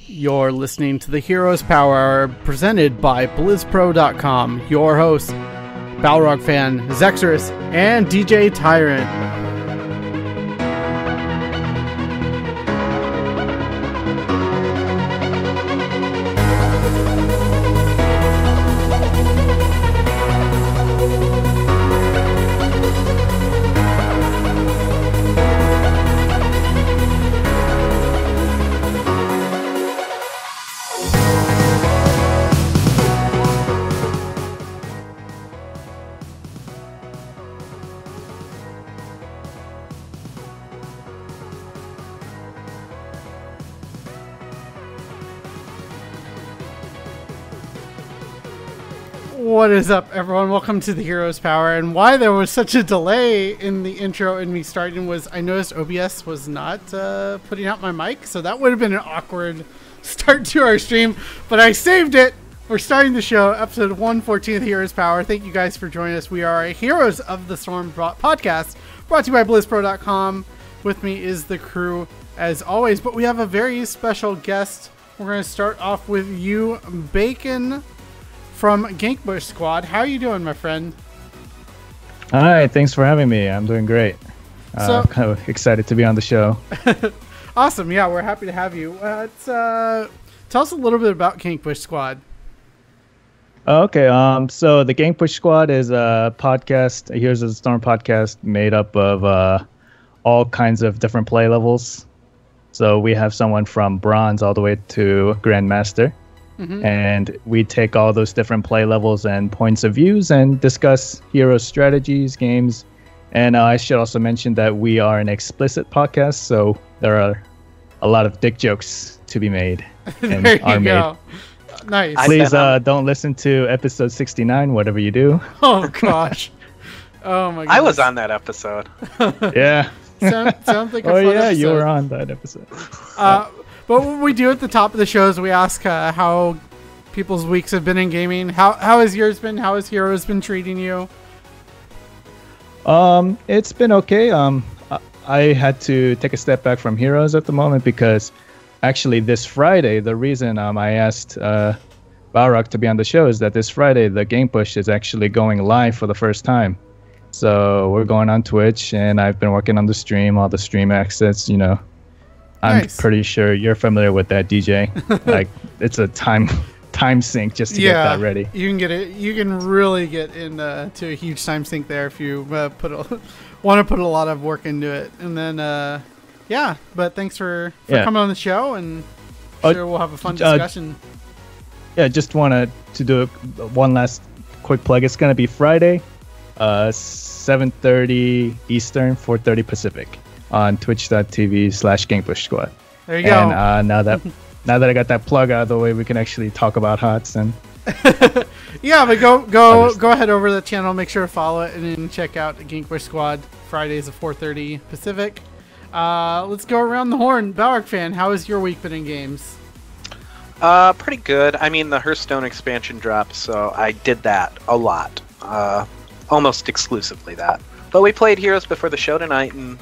You're listening to the Heroes Power presented by BlizzPro.com. Your hosts, Balrog fan, Zechs, and DJ Tyrant. What is up, everyone? Welcome to the Heroes Power. And why there was such a delay in the intro and me starting was I noticed OBS was not putting out my mic, so that would have been an awkward start to our stream, but I saved it. We're starting the show, episode 114 of the Heroes Power. Thank you guys for joining us. We are a Heroes of the Storm podcast brought to you by BlizzPro.com. With me is the crew, as always, but we have a very special guest. We're going to start off with you, Bacon, from Gankbush Squad. How are you doing, my friend? Hi, thanks for having me. I'm doing great. Kind of excited to be on the show. Awesome. Yeah, we're happy to have you. Tell us a little bit about Gankbush Squad. Okay. So the Gankbush Squad is a podcast, a Heroes of the Storm podcast made up of all kinds of different play levels. So we have someone from Bronze all the way to Grandmaster. Mm-hmm. And we take all those different play levels and points of views and discuss hero strategies, games. And I should also mention that we are an explicit podcast, so there are a lot of dick jokes to be made and there are you made. Go. Nice. Please don't listen to episode 69, whatever you do. Oh, gosh. Oh, my God. I was on that episode. Yeah. Sounds like a fun episode. You were on that episode. But what we do at the top of the show is we ask how people's weeks have been in gaming. How has yours been? How has Heroes been treating you? It's been okay. I had to take a step back from Heroes at the moment because actually this Friday, the reason I asked Balrog to be on the show is that this Friday the Gankbush is actually going live for the first time. So we're going on Twitch, and I've been working on the stream, all the stream access, you know. I'm nice. Pretty sure you're familiar with that, DJ. Like, it's a time sink just to get that ready. You can get it. You can really get into to a huge time sink there if you want to put a lot of work into it. And then, But thanks for coming on the show, and sure we'll have a fun discussion. Just wanted to do one last quick plug. It's gonna be Friday, 7:30 Eastern, 4:30 Pacific. On twitch.tv/Gankbush Squad. There you go. And now that I got that plug out of the way, we can actually talk about HOTS and. Yeah, but go ahead over to the channel. Make sure to follow it and then check out Gankbush Squad Fridays at 4:30 Pacific. Let's go around the horn. Balrog fan, how has your week been in games? Pretty good. I mean, the Hearthstone expansion dropped, so I did that a lot. Almost exclusively that. But we played Heroes before the show tonight, and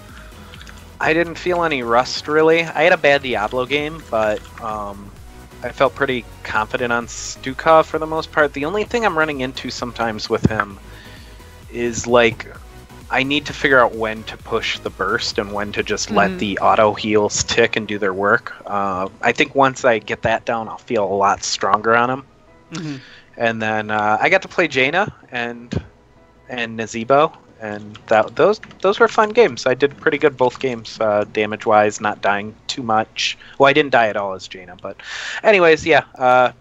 I didn't feel any rust, really. I had a bad Diablo game, but I felt pretty confident on Stukov for the most part. The only thing I'm running into sometimes with him is, like, I need to figure out when to push the burst and when to just let the auto heals tick and do their work. I think once I get that down, I'll feel a lot stronger on him. Mm-hmm. And then I got to play Jaina and Nazebo. And those were fun games. I did pretty good both games, damage-wise, not dying too much. Well, I didn't die at all as Jaina, but anyways, yeah. I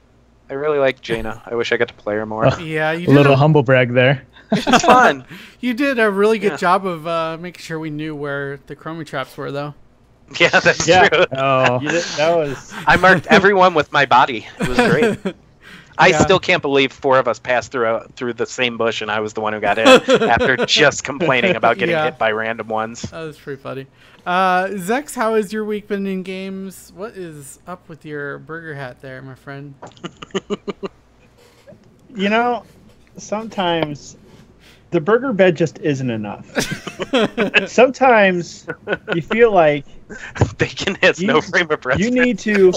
really like Jaina. I wish I got to play her more. Yeah, you did a little humble brag there. It's fun. You did a really good job of making sure we knew where the chromie traps were, though. Yeah, that's true. Oh, that was. I marked everyone with my body. It was great. I still can't believe 4 of us passed through the same bush, and I was the one who got hit after just complaining about getting hit by random ones. That was pretty funny. Zechs, how has your week been in games? What is up with your burger hat there, my friend? You know, sometimes the burger bed just isn't enough. Sometimes you feel like bacon has no frame of reference. You need to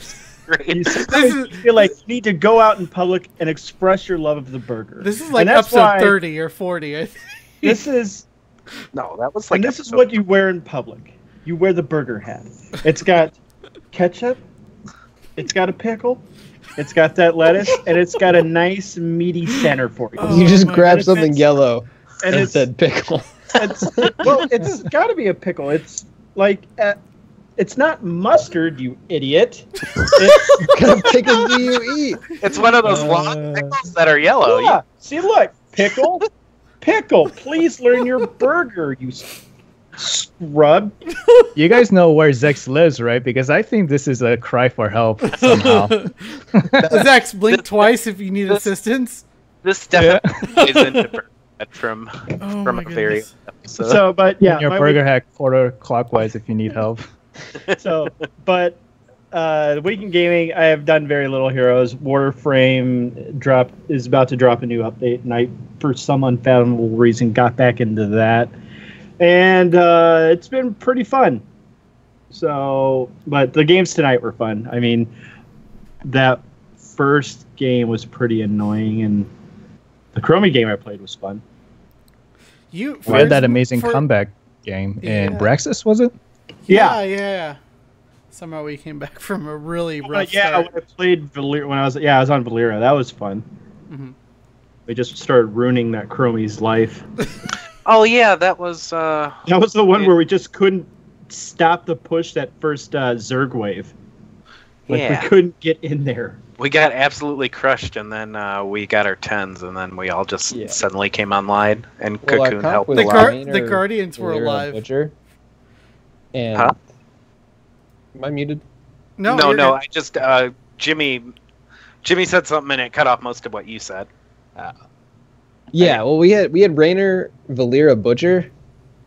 great. You sometimes feel like you need to go out in public and express your love of the burger. This is like And that's episode why 30 or 40. I think. This is No, that was like. and this is what you wear in public. You wear the burger hat. It's got ketchup. It's got a pickle. It's got that lettuce, and it's got a nice meaty center for you. Oh, You just my grabbed goodness. something yellow And and it's- said pickle. It's got to be a pickle. It's like it's not mustard, you idiot. It's, What kind of pickles do you eat? It's one of those long pickles that are yellow. yeah. See, look, pickle, pickle. Please learn your burger, you scrub. You guys know where Zechs lives, right? Because I think this is a cry for help somehow. Zechs, blink twice if you need assistance. This definitely plays into Battlenet from Oh a my very goodness. episode. So, but yeah, Your my burger hack quarter clockwise if you need help. So, but the week in gaming, I have done very little Heroes. Warframe is about to drop a new update, and I, for some unfathomable reason, got back into that, and it's been pretty fun. So, but the games tonight were fun. I mean, that first game was pretty annoying, and the Chromie game I played was fun. We had that amazing comeback game in Yeah. Braxis, was it? Yeah. Somehow we came back from a really rough Yeah, start. when I played Valyria, I was on Valyria. That was fun. Mhm. We just started ruining that Chromie's life. Oh yeah, that was. That was the one where we just couldn't stop the push that first Zerg wave. Like Yeah. we couldn't get in there. We got absolutely crushed, and then we got our 10s, and then we all just Yeah. suddenly came online, and Well, our Cocoon comp helped was a The lot. car- Rainer, the Guardians were Valyria, alive. Butcher. And Huh? am I muted? No, no, you're good. I just Jimmy said something, and it cut off most of what you said. Yeah, well, we had Rainer, Valyria, Butcher,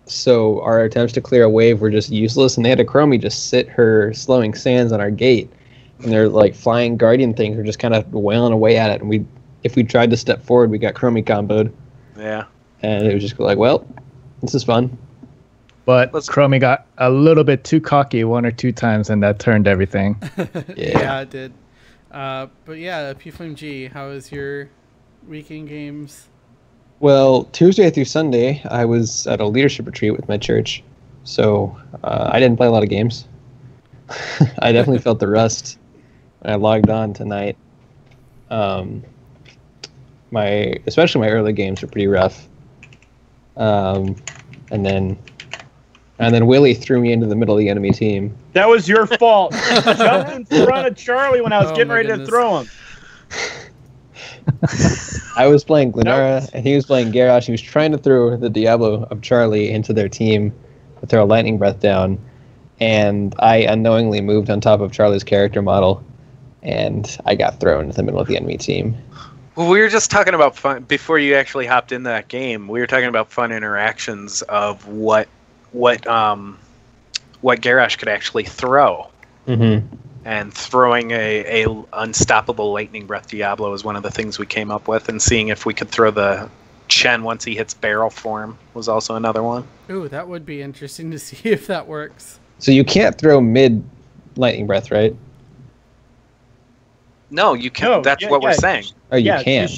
so our attempts to clear a wave were just useless, and they had a Chromie just sit her slowing sands on our gate, and their like flying guardian things were just kind of wailing away at it, and if we tried to step forward, we got Chromie comboed, Yeah. and it was just like, well, this is fun. But Let's- Chromie got a little bit too cocky one or two times, and that turned everything. Yeah, it did. But yeah, P-Flame G, how was your weekend games? Well, Tuesday through Sunday, I was at a leadership retreat with my church, so I didn't play a lot of games. I definitely felt the rust when I logged on tonight. Especially my early games were pretty rough. And then Willie threw me into the middle of the enemy team. That was your fault. You jumped in front of Charlie when I was Oh, getting my ready goodness. to throw him. I was playing Glenara, Nope. and he was playing Garrosh. He was trying to throw the Diablo of Charlie into their team to throw a lightning breath down, and I unknowingly moved on top of Charlie's character model, and I got thrown into the middle of the enemy team. Well, we were just talking about fun before you actually hopped in that game. We were talking about fun interactions of what Garrosh could actually throw. Mm-hmm. And throwing a unstoppable lightning breath Diablo is one of the things we came up with, and seeing if we could throw the Chen once he hits barrel form was also another one. Ooh, that would be interesting to see if that works. So you can't throw mid lightning breath, right? No, you can. No, That's yeah, what we're yeah. saying. Oh, you yeah, can.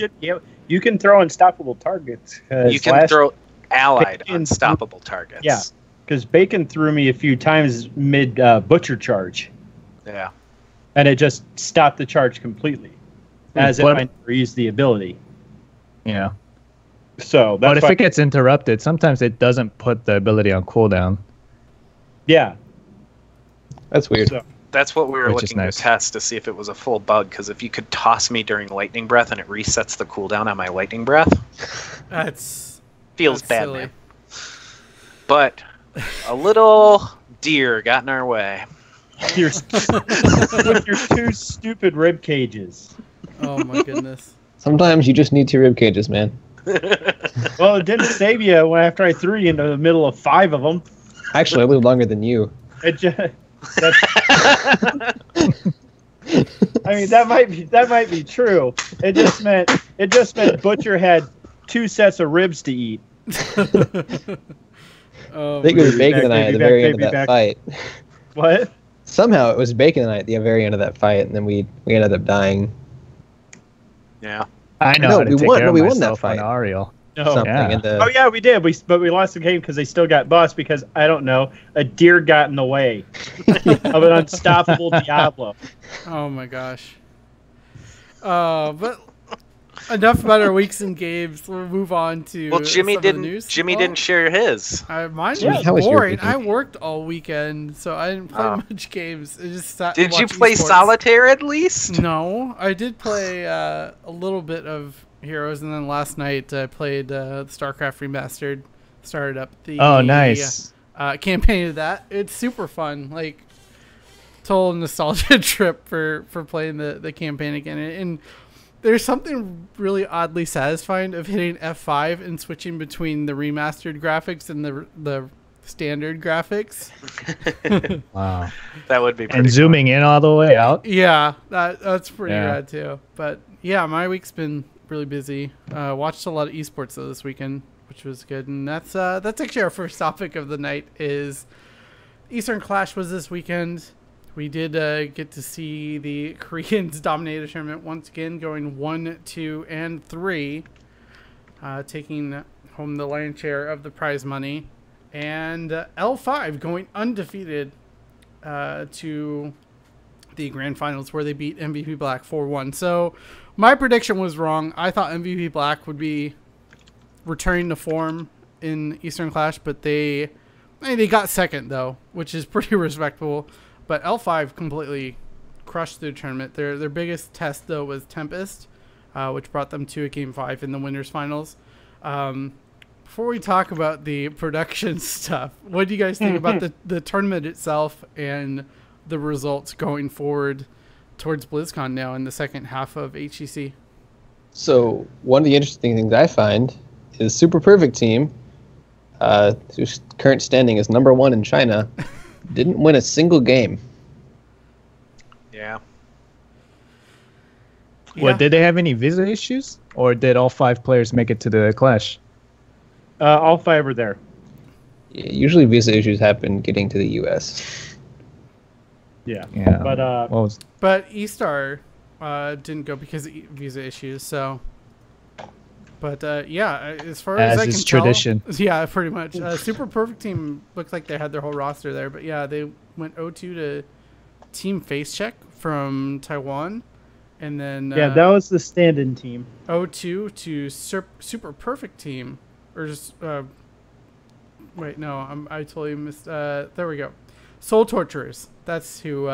You can throw unstoppable targets. You can throw allied Bacon- unstoppable targets. Yeah. Because Bacon threw me a few times mid Butcher charge, Yeah. and it just stopped the charge completely, as if What- I never used the ability. Yeah. So But that's if why, it gets interrupted, sometimes it doesn't put the ability on cooldown. yeah. That's weird. So, That's what we were Which is looking nice. to test to see if it was a full bug, because if you could toss me during lightning breath and it resets the cooldown on my lightning breath, That's feels that's bad, silly. man. But a little deer got in our way. your, with your two stupid rib cages. Oh my goodness. Sometimes you just need 2 rib cages, man. Well, it didn't save you when after I threw you into the middle of 5 of them. Actually, I live longer than you. It just, I mean, that might be true. It just meant Butcher had 2 sets of ribs to eat. Oh, I think it was Baby Bacon back, and I at baby the back, very end of baby that back. fight. What? somehow it was Bacon and I at the very end of that fight, and then we ended up dying. Yeah. I know No, how to we take won- care no, of we won that myself fight. on Ariel. No. Something. Yeah. And Oh yeah, we did. But we lost the game because they still got bossed because I don't know, a deer got in the way of an unstoppable Diablo. Oh my gosh. But enough about our weeks in games. We'll move on to Well, Jimmy some of the didn't. news. Jimmy Oh, didn't share his. Mine Jimmy, how was was your boring. weekend? I worked all weekend, so I didn't play Oh. much games. I just sat Did and you watched play esports. solitaire at least? No, I did play a little bit of Heroes, and then last night I played the StarCraft Remastered. Started up the Nice. Campaign of that. It's super fun. Like, total nostalgia trip for playing the campaign again. And there's something really oddly satisfying of hitting F5 and switching between the remastered graphics and the standard graphics. Wow. That would be pretty And zooming in all the way out. Yeah, that's pretty Yeah. rad too. But yeah, my week's been really busy. Watched a lot of esports though this weekend, which was good. And that's actually our first topic of the night. Is Eastern Clash was this weekend. We did get to see the Koreans dominate the tournament once again, going 1, 2, and 3, taking home the lion's share of the prize money, and L5 going undefeated to the grand finals where they beat MVP Black 4-1. So my prediction was wrong. I thought MVP Black would be returning to form in Eastern Clash, but they got second though, which is pretty respectable. But L5 completely crushed the tournament. Their biggest test though was Tempest, which brought them to a Game 5 in the winners finals. Before we talk about the production stuff, what do you guys think about the tournament itself and the results going forward towards BlizzCon now in the second half of HGC? So one of the interesting things I find is Super Perfect Team, whose current standing is #1 in China, didn't win a single game. Yeah. What, did they have any visa issues? Or did all 5 players make it to the Clash? All 5 are there. Yeah, usually visa issues happen getting to the U.S. Yeah. Yeah. But What was But E-Star didn't go because of visa issues, so... But yeah, as far as I is can tradition. tell... Yeah, pretty much. Super Perfect Team looked like they had their whole roster there, but yeah, they went 0-2 to Team Face Check from Taiwan, and then... yeah, that was the stand-in team. 0-2 to Super Perfect Team. Or just... wait, no, I totally missed... there we go. Soul Torturers. That's who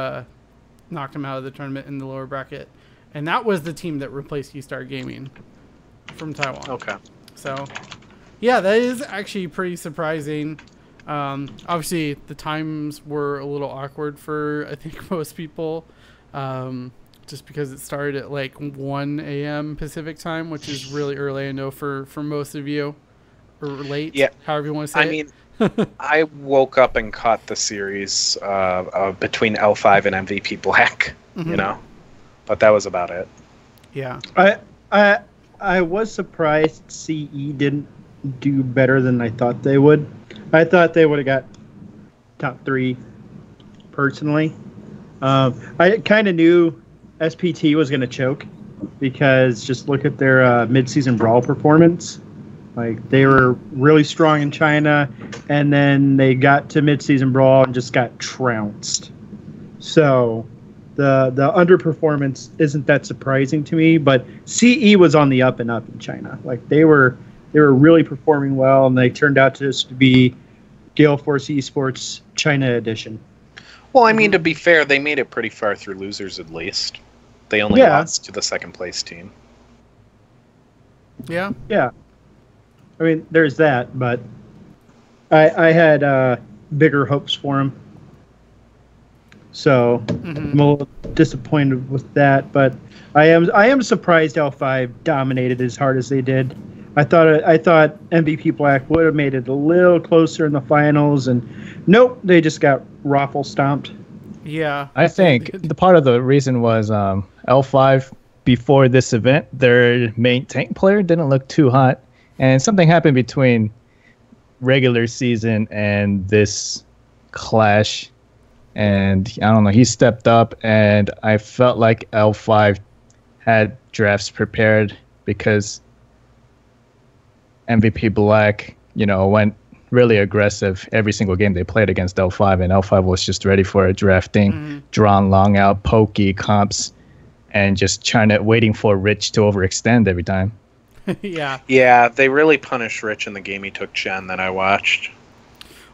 knocked him out of the tournament in the lower bracket. And that was the team that replaced E-Star Gaming from Taiwan. Okay. So, yeah, that is actually pretty surprising. Obviously, the times were a little awkward for, I think, most people. Just because it started at like 1 a.m. Pacific time, which is really early, I know, for most of you. Or late, Yeah. however you want to say I it. mean, I woke up and caught the series between L5 and MVP Black, you know? But that was about it. Yeah. I was surprised CE didn't do better than I thought they would. I thought they would have got top 3 personally. I kind of knew SPT was going to choke because just look at their mid-season brawl performance. Like, they were really strong in China, and then they got to mid-season brawl and just got trounced. So the underperformance isn't that surprising to me, but CE was on the up and up in China. Like, they were really performing well, and they turned out to just be Gale Force Esports China edition. Well, I mean, to be fair, they made it pretty far through losers at least. They only lost to the second place team. Yeah. Yeah. I mean, there's that, but I had bigger hopes for him. So I'm a little disappointed with that, but I am surprised L5 dominated as hard as they did. I thought MVP Black would have made it a little closer in the finals, and nope, they just got raffle stomped. Yeah. I think the part of the reason was L5 before this event, their main tank player didn't look too hot, and something happened between regular season and this Clash and I don't know, he stepped up, and I felt like L5 had drafts prepared because MVP Black, went really aggressive every single game they played against L5, and L5 was just ready for a drafting, drawn long out, pokey comps, and just waiting for Rich to overextend every time. Yeah. Yeah, they really punished Rich in the game he took Chen that I watched.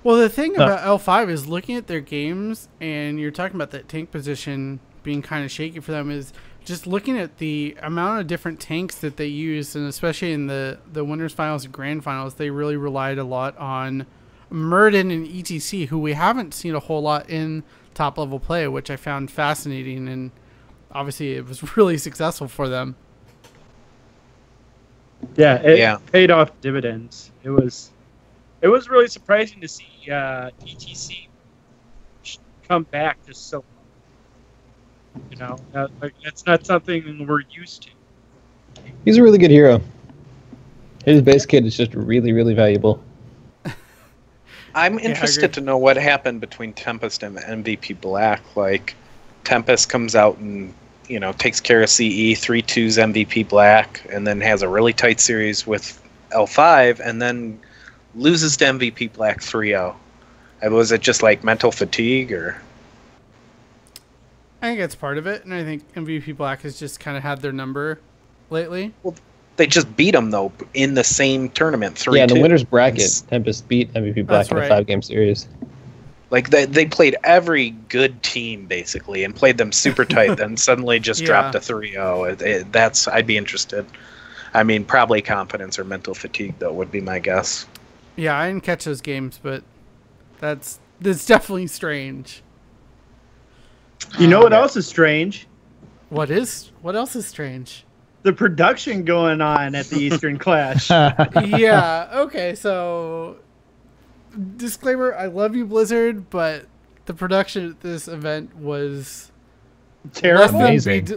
Well, the thing about L5 is looking at their games, and you're talking about that tank position being kind of shaky for them, is just looking at the amount of different tanks that they use, and especially in the winners finals and grand finals, they really relied a lot on Murden and ETC, who we haven't seen a whole lot in top level play, which I found fascinating, and obviously it was really successful for them. Yeah, it paid off dividends. It was really surprising to see ETC come back just so. That's not something we're used to. He's a really good hero. His base kit is just really, really valuable. I'm interested to know what happened between Tempest and MVP Black. Like, Tempest comes out and takes care of CE, 3-2s MVP Black, and then has a really tight series with L5, and then loses to MVP Black 3-0. Was it just like mental fatigue, or? I think that's part of it, and I think MVP Black has just kind of had their number lately. Well, they just beat him, though, in the same tournament, 3-2. Yeah, in the winner's bracket, Tempest beat MVP Black in a 5-game series. Like, they played every good team, basically, and played them super tight, then suddenly just dropped a 3-0. I'd be interested. I mean, probably confidence or mental fatigue, though, would be my guess. Yeah, I didn't catch those games, but that's definitely strange. You know what else is strange? What else is strange? The production going on at the Eastern Clash. Yeah, okay, so disclaimer, I love you, Blizzard, but the production at this event was terrible.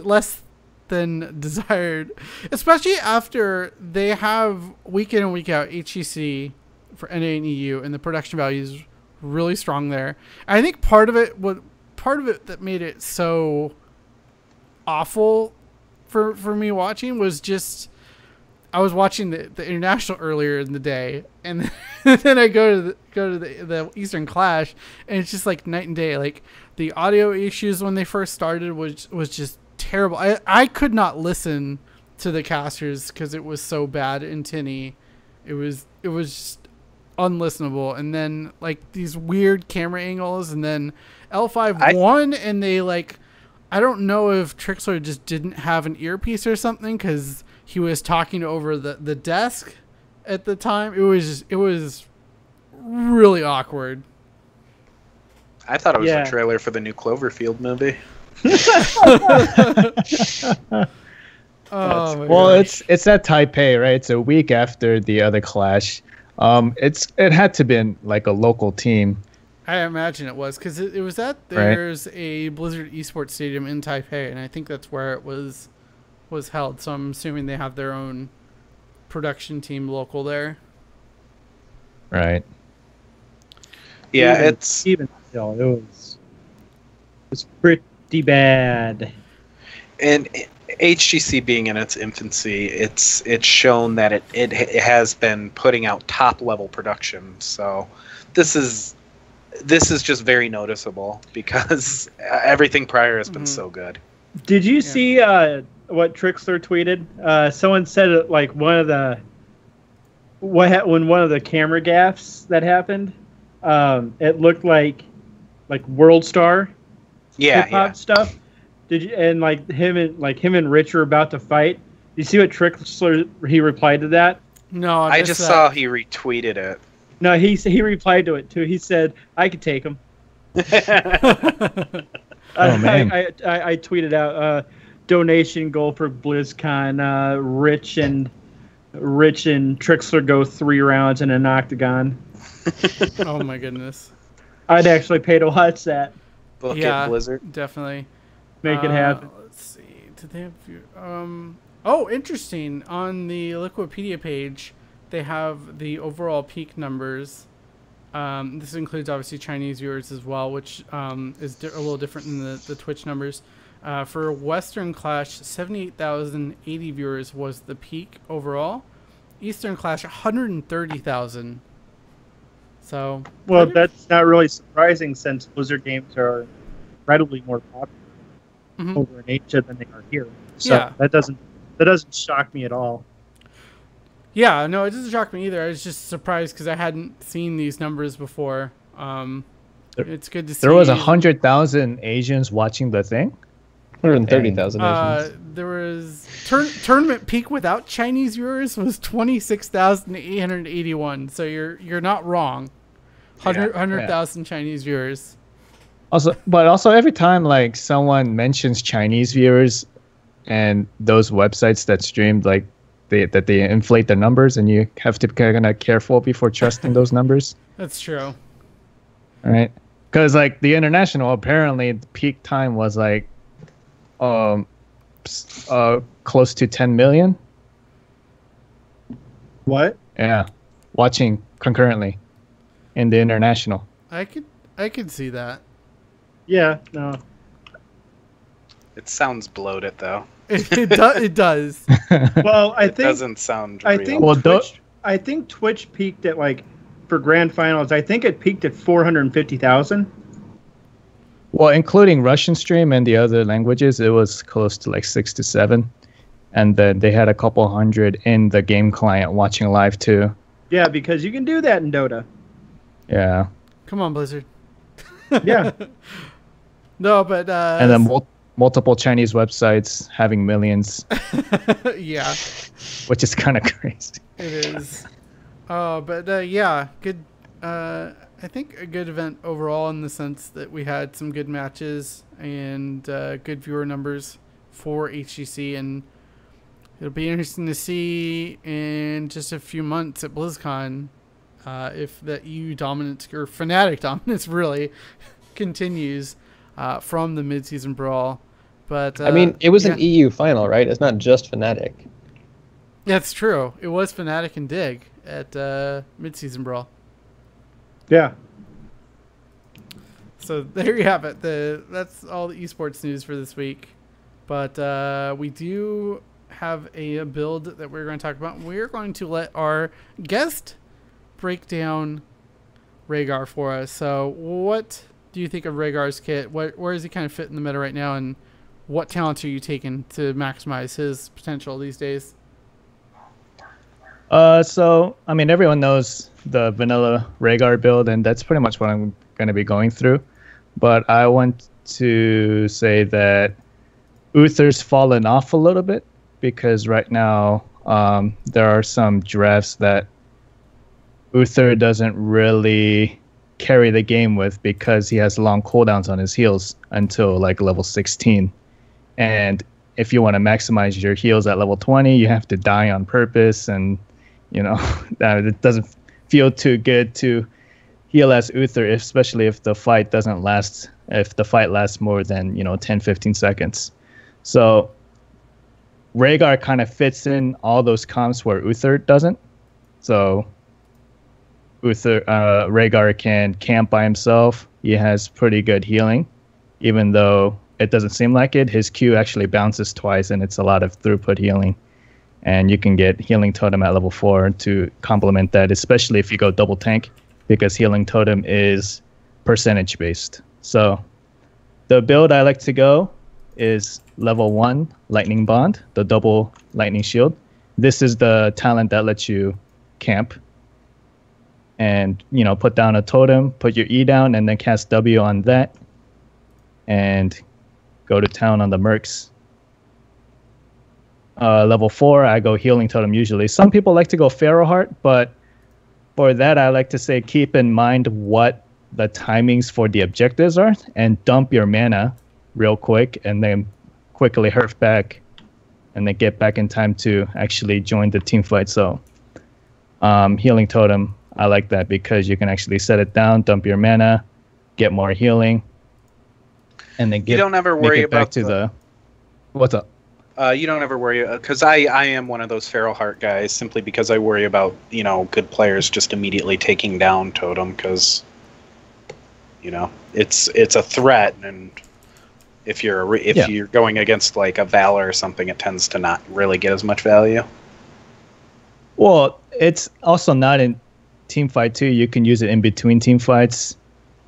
Less than desired, especially after they have week in and week out HGC for NA and EU, and the production value is really strong there. And I think part of it that made it so awful for me watching was just I was watching the international earlier in the day, and then I go to the Eastern Clash, and it's just like night and day. Like, the audio issues when they first started was just terrible. I could not listen to the casters because it was so bad in tinny. It was just unlistenable. And then like these weird camera angles, and then L5 won, and they I don't know if Trixler just didn't have an earpiece or something because he was talking over the desk at the time. It was really awkward. I thought it was a trailer for the new Cloverfield movie. Well, it's at Taipei, right? It's a week after the other clash. It had to been like a local team. I imagine it was because it was at there's a Blizzard esports stadium in Taipei, and I think that's where it was held. So I'm assuming they have their own production team local there. Right. Yeah, even still, it was pretty bad. And HGC being in its infancy, it's shown that it has been putting out top level production. So this is just very noticeable because everything prior has been so good. Did you see what Trixler tweeted? Someone said like when one of the camera gaffes that happened, it looked like World Star hip hop stuff. Did you him and Rich were about to fight? Did you see what Trixler he replied to that? No, I just saw he retweeted it. No, he replied to it too. He said, "I could take him." Oh man! I tweeted out donation goal for BlizzCon. Rich and Trixler go 3 rounds in an octagon. Oh my goodness! I'd actually pay to watch that. Book it, Blizzard. Definitely. Make it happen. Let's see. Did they have? Oh, interesting. On the Liquipedia page, they have the overall peak numbers This includes obviously Chinese viewers as well, which is a little different than the Twitch numbers. For Western Clash, 78,080 viewers was the peak overall. Eastern Clash, 130,000. So, well, that's not really surprising since Blizzard games are incredibly more popular over in Asia than they are here. So yeah. that doesn't shock me at all. Yeah, no, it doesn't shock me either. I was just surprised because I hadn't seen these numbers before. It's good to see. There was 100,000 Asians watching the thing. 130,000 Asians. There was tournament peak without Chinese viewers was 26,881. So you're not wrong. 100,000 Chinese viewers. Also every time like someone mentions Chinese viewers and those websites that streamed like they inflate the numbers, and you have to be kind of careful before trusting those numbers. That's true. All right, because like the international, apparently the peak time was like close to 10 million. What? Yeah, watching concurrently in the international. I could see that. Yeah, no. It sounds bloated, though. It does. Well, I It think doesn't sound real. I think Twitch peaked at like for grand finals. I think it peaked at 450,000. Well, including Russian stream and the other languages, it was close to like 6 to 7, and then they had a couple hundred in the game client watching live too. Yeah, because you can do that in Dota. Yeah. Come on, Blizzard. Yeah. No, but and then multiple Chinese websites having millions. Yeah. Which is kind of crazy. It is. But yeah, good. I think a good event overall in the sense that we had some good matches and good viewer numbers for HGC, and it'll be interesting to see in just a few months at BlizzCon if that EU dominance or Fnatic dominance really continues from the mid-season brawl. But I mean, it was an EU final, right? It's not just Fnatic. That's true. It was Fnatic and Dig at mid-season brawl. Yeah. So there you have it. That's all the esports news for this week. But we do have a build that we're going to talk about. We're going to let our guest break down Raigarh for us. So what do you think of Raigarh's kit? Where does he kind of fit in the meta right now, and what talents are you taking to maximize his potential these days? So I mean, everyone knows the vanilla Raigarh build, and that's pretty much what I'm going to be going through. But I want to say that Uther's fallen off a little bit, because right now there are some drafts that Uther doesn't really carry the game with, because he has long cooldowns on his heals until like level 16. And if you want to maximize your heals at level 20, you have to die on purpose, and you know it doesn't feel too good to heal as Uther, especially if the fight doesn't last, if the fight lasts more than 10-15 seconds. So Raigarh kind of fits in all those comps where Uther doesn't. So Raigarh can camp by himself. He has pretty good healing, even though it doesn't seem like it. His Q actually bounces twice, and it's a lot of throughput healing. And you can get Healing Totem at level 4 to complement that, especially if you go double tank, because Healing Totem is percentage based. So the build I like to go is level 1 Lightning Bond, the double lightning shield. This is the talent that lets you camp and put down a totem, put your E down, and then cast W on that and go to town on the mercs. Level 4, I go Healing Totem usually. Some people like to go Pharaoh Heart, but for that I like to say keep in mind what the timings for the objectives are, and dump your mana real quick, and then quickly herf back, and then get back in time to actually join the team fight. So Healing Totem, I like that because you can actually set it down, dump your mana, get more healing, and then you don't ever worry about what's up? You don't ever worry, because I am one of those feral heart guys, simply because I worry about, good players just immediately taking down Totem, because, it's a threat, and if you're going against like a Valor or something, it tends to not really get as much value. Well, it's also not in team fight too. You can use it in between team fights.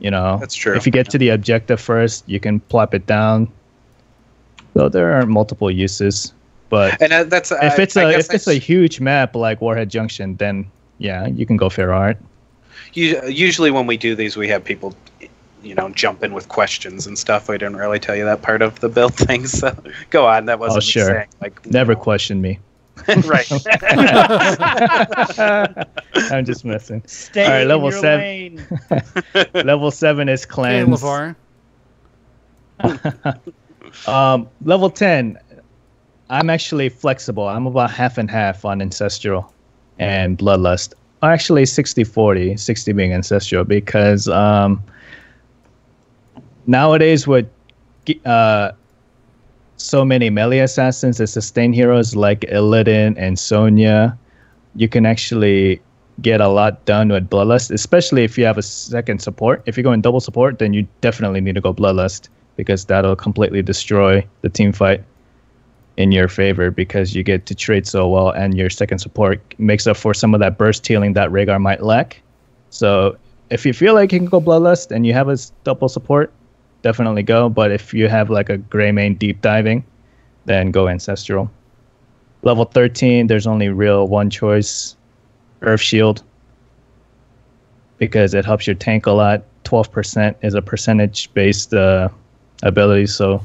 That's true. If you get to the objective first, you can plop it down. So there are multiple uses, but and if it's a huge map like Warhead Junction, then yeah, you can go Feral Heart. Usually when we do these, we have people, jump in with questions and stuff. We didn't really tell you that part of the build thing, so go on. That wasn't sure. saying, Never question me. Right. I'm just messing. Stay all right, in level your 7. lane. Level 7 is cleanse. LeVar. Level 10, I'm actually flexible. I'm about half and half on Ancestral and Bloodlust. Actually 60-40, 60 being Ancestral, because nowadays with so many melee assassins and sustain heroes like Illidan and Sonya, you can actually get a lot done with Bloodlust, especially if you have a second support. If you go in double support, then you definitely need to go Bloodlust, because that'll completely destroy the team fight in your favor, because you get to trade so well, and your second support makes up for some of that burst healing that Raigarh might lack. So if you feel like you can go Bloodlust and you have a double support, definitely go. But if you have like a gray main deep diving, then go Ancestral. Level 13, there's only real one choice, Earth Shield, because it helps your tank a lot. 12% is a percentage based ability, so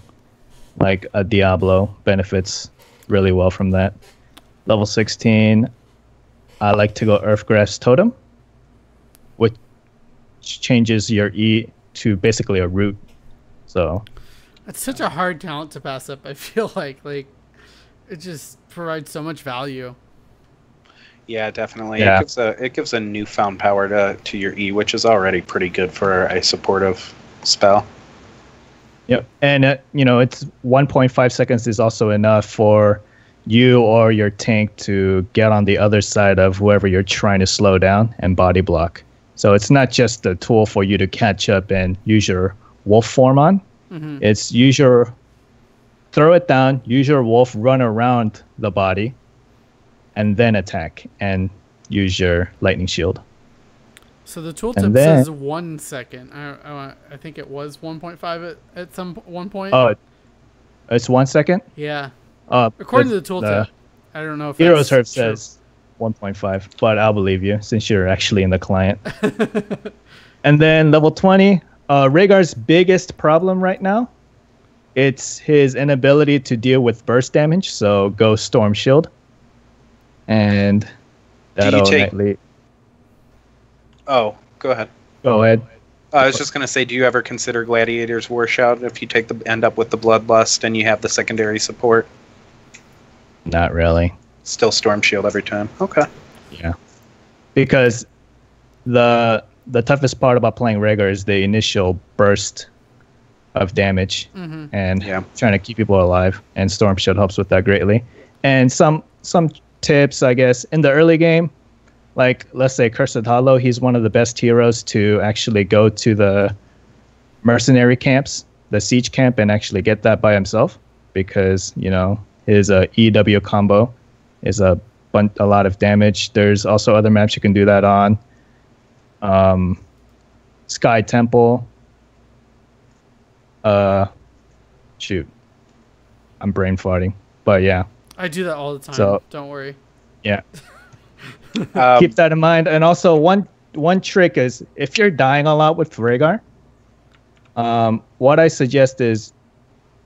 like a Diablo benefits really well from that. Level 16, I like to go Earthgrass Totem, which changes your E to basically a root. So It's such a hard talent to pass up. I feel like it just provides so much value. Yeah, definitely. Yeah. It gives a newfound power to your E, which is already pretty good for a supportive spell. Yep, and it's 1.5 seconds is also enough for you or your tank to get on the other side of whoever you're trying to slow down and body block. So it's not just a tool for you to catch up and use your wolf form on. Mm-hmm. It's throw it down, use your wolf, run around the body, and then attack and use your lightning shield. So the tooltip says 1 second. I think it was 1.5 at one point. Oh, it's 1 second? Yeah. According to the tooltip. I don't know if Heroes Herb that's true. says 1.5, but I'll believe you since you're actually in the client. And then level 20, Rhaegar's biggest problem right now, it's his inability to deal with burst damage, so go Storm Shield. And that'll nightly... Oh, go ahead. Go ahead. I was just going to say, do you ever consider Gladiator's War Shout if you end up with the Bloodlust and you have the secondary support? Not really. Still Storm Shield every time. Okay. Yeah. Because the toughest part about playing Rhaegar is the initial burst of damage, and trying to keep people alive, and Storm Shield helps with that greatly. And some tips, I guess, in the early game, like let's say Cursed Hollow, he's one of the best heroes to actually go to the mercenary camps, the siege camp, and actually get that by himself, because his EW combo is a lot of damage. There's also other maps you can do that on. Sky Temple. Shoot, I'm brain farting, but yeah. I do that all the time. So, don't worry. Yeah. Keep that in mind. And also one trick is if you're dying a lot with Rhaegar, what I suggest is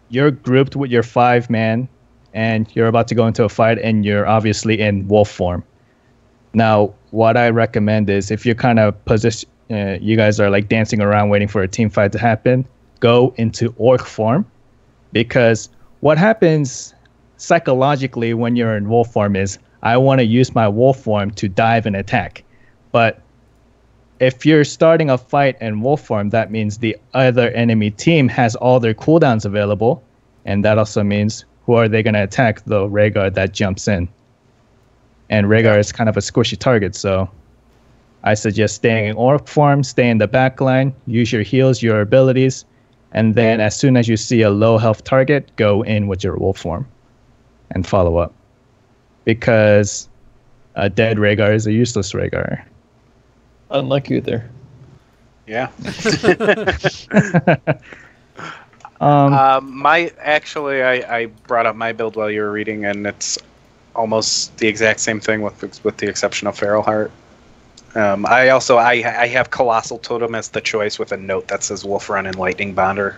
you're grouped with your 5-man and you're about to go into a fight and you're obviously in wolf form. Now, what I recommend is if you're kind of position, you guys are like dancing around waiting for a team fight to happen, go into orc form, because what happens psychologically when you're in wolf form is I want to use my wolf form to dive and attack. But if you're starting a fight in wolf form, that means the other enemy team has all their cooldowns available, and that also means who are they going to attack? The Raigarh that jumps in. And Raigarh is kind of a squishy target, so I suggest staying in orc form, stay in the back line, use your heals, your abilities, and then as soon as you see a low health target, go in with your wolf form and follow up. Because a dead Raigarh is a useless Raigarh. Unlike Uther. Yeah. I brought up my build while you were reading, and it's almost the exact same thing with the exception of Feral Heart. I have Colossal Totem as the choice with a note that says Wolf Run and Lightning Bond are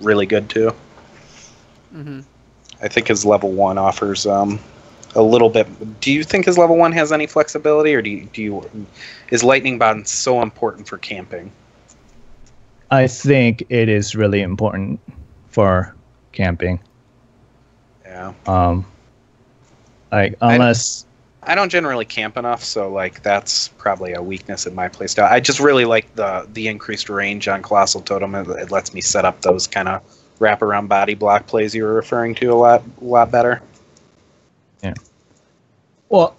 really good too. Mm-hmm. I think his level 1 offers a little bit. Do you think his level 1 has any flexibility, or is Lightning Bond so important for camping? I think it is really important for camping. Yeah. Unless I don't generally camp enough, so that's probably a weakness in my playstyle. I just really like the increased range on Colossal Totem. It lets me set up those kind of wraparound body block plays you were referring to a lot better. Yeah. Well,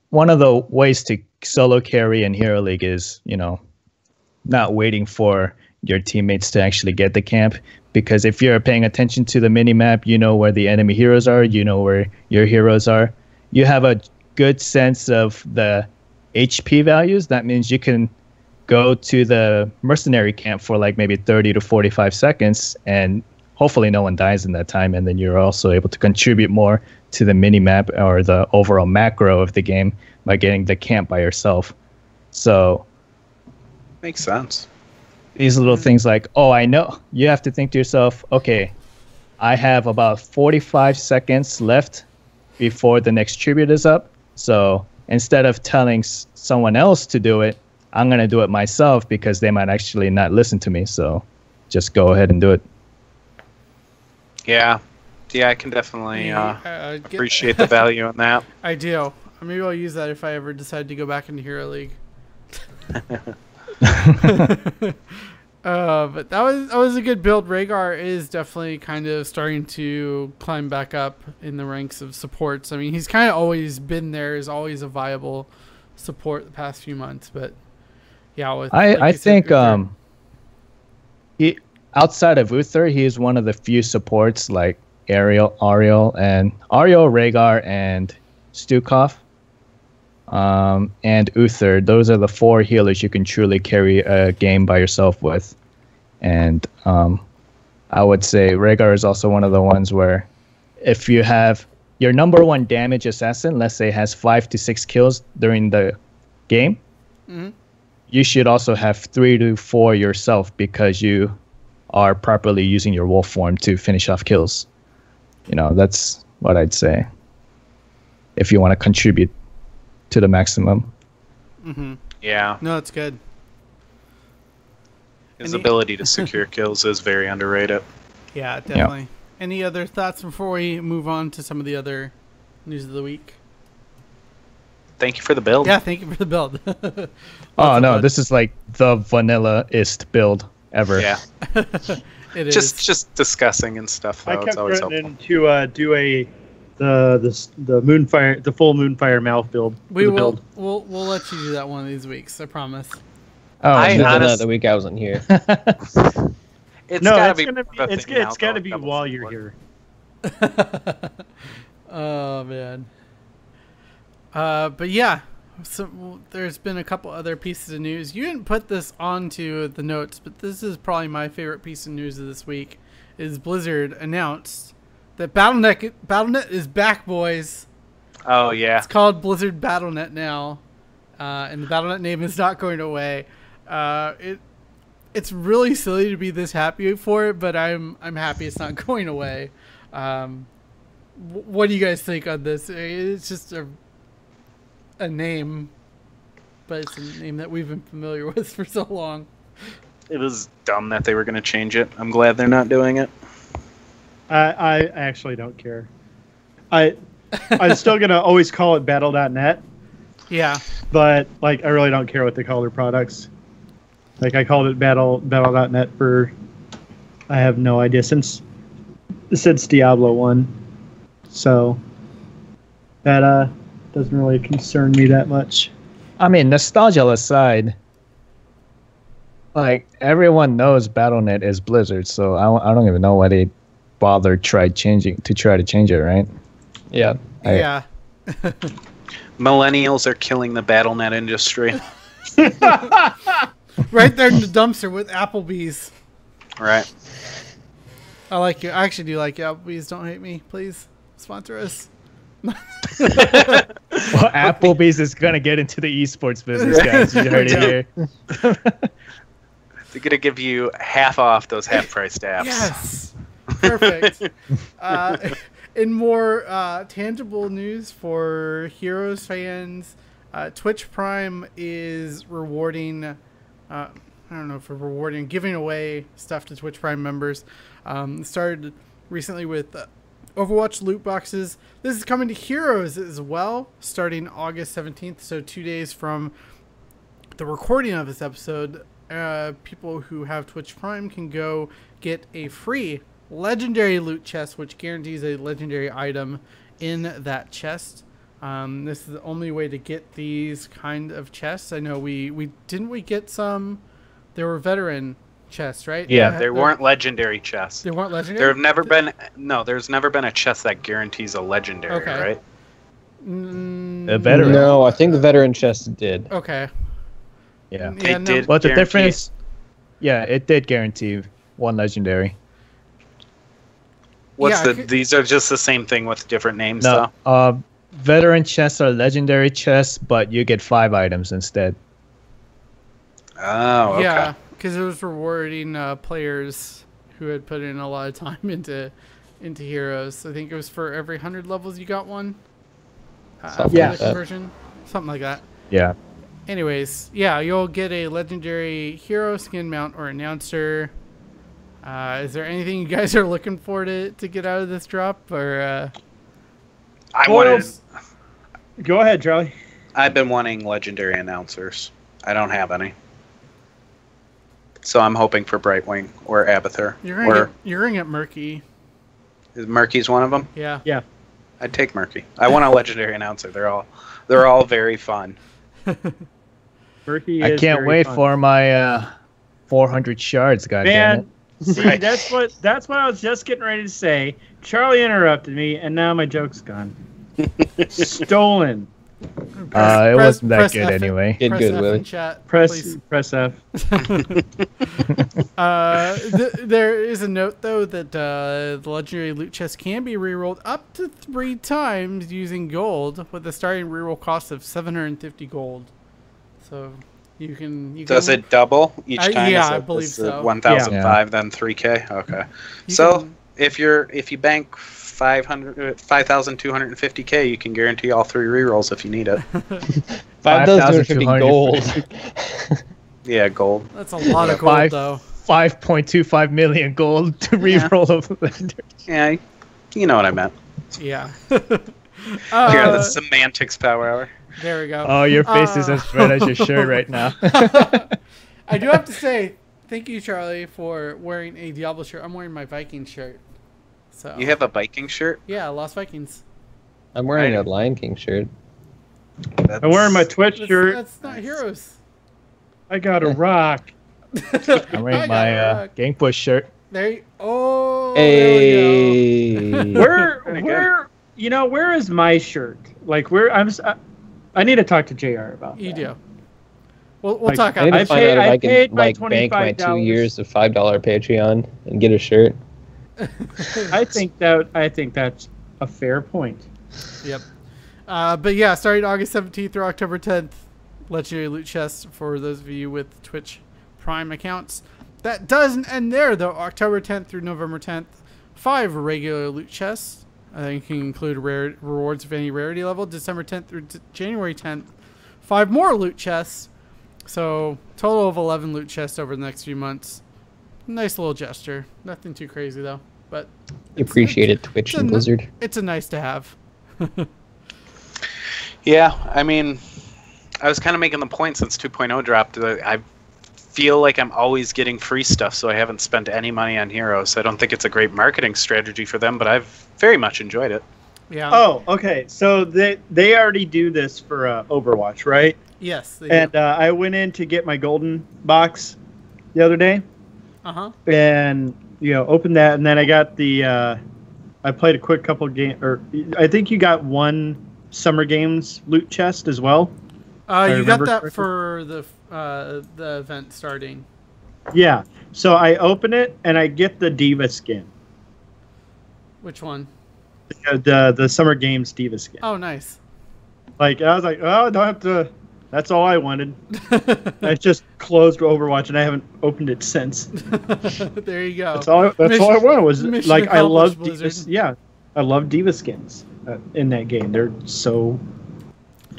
one of the ways to solo carry in Hero League is, not waiting for your teammates to actually get the camp. Because if you're paying attention to the minimap, you know where the enemy heroes are, you know where your heroes are. You have a good sense of the HP values. That means you can go to the mercenary camp for maybe 30 to 45 seconds, and hopefully no one dies in that time. And then you're also able to contribute more to the minimap or the overall macro of the game by getting the camp by yourself. So makes sense. These little things I know. You have to think to yourself, okay, I have about 45 seconds left before the next tribute is up. So instead of telling someone else to do it, I'm going to do it myself because they might actually not listen to me. So just go ahead and do it. Yeah. Yeah, I can definitely appreciate the value in that. I do. Maybe I'll use that if I ever decide to go back into Hero League. But that was a good build. Raigarh is definitely kind of starting to climb back up in the ranks of supports. I mean, he's kind of always been there, is always a viable support the past few months. But yeah, I think he outside of Uther, he is one of the few supports like Ariel, Raigarh, and Stukov. And Uther, those are the 4 healers you can truly carry a game by yourself with. And I would say Raigarh is also one of the ones where if you have your number 1 damage assassin, let's say has 5 to 6 kills during the game, you should also have 3 to 4 yourself because you are properly using your wolf form to finish off kills. That's what I'd say if you want to contribute to the maximum. Mm-hmm. Yeah. No, it's good. His ability to secure kills is very underrated. Yeah, definitely. Yep. Any other thoughts before we move on to some of the other news of the week? Thank you for the build. Yeah, thank you for the build. Oh, no, this is like the vanilla-ist build ever. Yeah. It is. Just discussing and stuff. I kept threatening to do the Moonfire, the full Moonfire mouth build. We'll let you do that one of these weeks. I promise. Oh, not the week I wasn't here. It's got to be while you're here. Oh man. But yeah, so there's been a couple other pieces of news. You didn't put this onto the notes, but this is probably my favorite piece of news of this week. Is Blizzard announced that Battlenet is back, boys. Oh yeah. It's called Blizzard Battlenet now, and the Battlenet name is not going away. It's really silly to be this happy for it, but I'm happy it's not going away. What do you guys think on this? It's just a name, but it's a name that we've been familiar with for so long. It was dumb that they were going to change it. I'm glad they're not doing it. I actually don't care. I'm still going to always call it Battle.net. Yeah. But I really don't care what they call their products. I called it Battle.net for I have no idea since Diablo 1. So that doesn't really concern me that much. I mean, nostalgia aside, like everyone knows Battlenet is Blizzard, so I don't even know why they bothered try to change it, right? Yeah. Yeah. Millennials are killing the Battlenet industry. Right there in the dumpster with Applebee's. Right. I like you. I actually do like you. Applebee's. Don't hate me, please. Sponsor us. Well, Applebee's is gonna get into the esports business, guys. You heard it here. They're gonna give you half off those half-price apps. Yes. Perfect. In more tangible news for Heroes fans, Twitch Prime is rewarding. I don't know if we're rewarding, giving away stuff to Twitch Prime members. Started recently with Overwatch loot boxes. This is coming to Heroes as well, starting August 17th. So 2 days from the recording of this episode, people who have Twitch Prime can go get a free legendary loot chest, which guarantees a legendary item in that chest. This is the only way to get these kind of chests. I know we get some. There were veteran chests, right? Yeah, they weren't legendary chests. They weren't legendary. There's never been a chest that guarantees a legendary, right? The veteran. No, I think the veteran chest did. Okay. Yeah. They did. But the difference, it did guarantee one legendary. These are just the same thing with different names, though? Veteran chests are legendary chests, but you get 5 items instead. Oh, okay. Yeah, because it was rewarding players who had put in a lot of time into Heroes. I think it was for every 100 levels you got one. After the conversion. Something like that. Yeah. Anyways, you'll get a legendary hero, skin mount, or announcer. Is there anything you guys are looking for to get out of this drop? Or Go ahead, Charlie. I've been wanting legendary announcers. I don't have any. So I'm hoping for Brightwing or Abathur. You're gonna get Murky. Is Murky's one of them? Yeah. Yeah. I'd take Murky. I want a legendary announcer. They're all very fun. Murky I can't wait for my 400 shards, goddammit. See, Right. that's what I was just getting ready to say. Charlie interrupted me, and now my joke's gone. Stolen. It wasn't that good anyway. Get Press good, F Willie. in chat, Press please. F. There is a note though that the legendary loot chest can be rerolled up to 3 times using gold, with a starting reroll cost of 750 gold. So you can. Does it double each time? Yeah, I believe so. 1,005, then 3K. Okay. If you bank 5,250K, you can guarantee all 3 rerolls if you need it. 5,250 gold. Yeah, gold. That's a lot of gold though. 5.25 million gold to reroll of legendary. Yeah, you know what I meant. Yeah. Here, the semantics power hour. There we go. Oh, your face is as red as your shirt right now. I do have to say, thank you, Charlie, for wearing a Diablo shirt. I'm wearing my Viking shirt. So You have a Viking shirt? Yeah, Lost Vikings. I'm wearing a Lion King shirt. I'm wearing my Twitch shirt. That's not Heroes. I got a rock. I'm wearing my Gang Push shirt. There Hey. there we Where is my shirt? Like I need to talk to JR about go. You that. do. We'll Like, talk I need about to find out if I paid can my bank my 2 $25. years of $5 Patreon and get a shirt. I think that's a fair point. Yep. But yeah, starting August 17th through October 10th, legendary loot chests for those of you with Twitch Prime accounts. That doesn't end there though. October 10th through November 10th, 5 regular loot chests. You can include rewards of any rarity level. December 10th through January 10th, 5 more loot chests. So total of 11 loot chests over the next few months. Nice little gesture. Nothing too crazy though. But You appreciate it, Twitch and Blizzard. it's a nice to have. Yeah, I mean, I was kind of making the point since 2.0 dropped that I feel like I'm always getting free stuff, so I haven't spent any money on Heroes. I don't think it's a great marketing strategy for them, but I've very much enjoyed it. Yeah. Oh, okay. So they already do this for Overwatch, right? Yes. They And do. I went in to get my golden box the other day, and opened that, and then I got the. I played a quick couple game, or I think you got one Summer Games loot chest as well. You got that correctly. for the event starting. Yeah. So I open it and I get the Diva skin. Which one? The Summer Games Diva skin. Oh, nice. Like I was like, oh, I don't have to. That's all I wanted. I just closed Overwatch and I haven't opened it since. There you go. That's all I wanted was mission like I love accomplished, Diva. Blizzard. Yeah, I love Diva skins in that game. They're so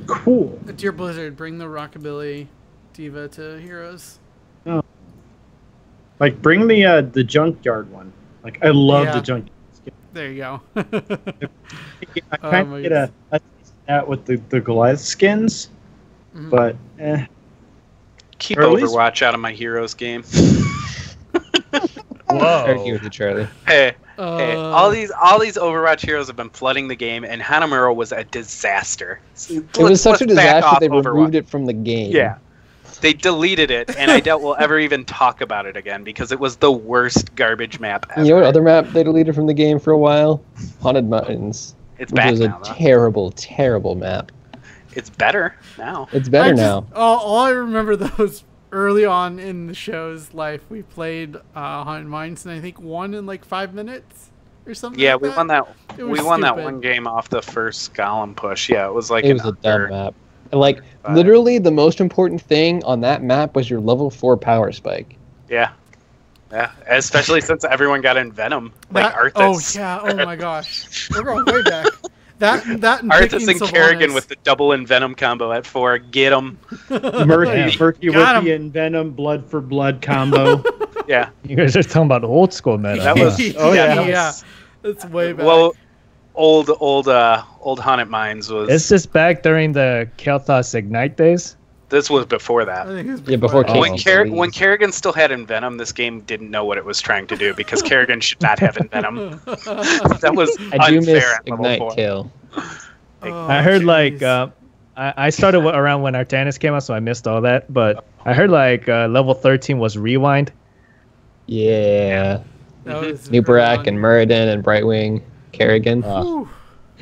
cool. Dear Blizzard, bring the Rockabilly Diva to Heroes. Like bring the Junkyard one. Like I love Yeah. the Junkyard skin. There you go. I kind of get a taste of that with the Goliath skins, but Keep Or at least- Overwatch out of my Heroes game. I argue with you, Charlie. Hey, all Uh, these Overwatch heroes have been flooding the game, and Hanamura was a disaster. It was such a disaster they removed it from the game. Yeah. They deleted it, and I doubt we'll ever even talk about it again because it was the worst garbage map ever. You know what other map they deleted from the game for a while? Haunted Mountains. It's Which back was now, a though. terrible, terrible map. It's better now. It's better now. All I remember those early on in the show's life, we played Haunted Mines, and I think won in like 5 minutes or something. Yeah, like we won that. It was We won that stupid. one game off the first Golem push. Yeah, it was like It was a dumb map. And like, literally, the most important thing on that map was your level 4 power spike. Yeah, especially since everyone got in Venom, like Arthas. Oh yeah! Oh my gosh, we're going way back. That and Arthas picking and Sylvanas. Kerrigan with the double in Venom combo at 4. Get them. Murky Got 'em. Wiki and Venom Blood for Blood combo. Yeah, You guys are talking about old school meta. that was. Oh, yeah. that was- Yeah, that's way back. Well, old Haunted Mines was. It's just back during the Kel'Thas Ignite days. This was before I that. think it was Yeah, before that. King. When Kerrigan still had Envenom, this game didn't know what it was trying to do because Kerrigan should not have Envenom. That was I do miss unfair at level Ignite 4. Kill. Oh, I heard like jeez. I started around when Artanis came out, so I missed all that. But I heard like level 13 was Rewind. Yeah. That was New very Barak long. and Muradin and Brightwing. Kerrigan. Whew.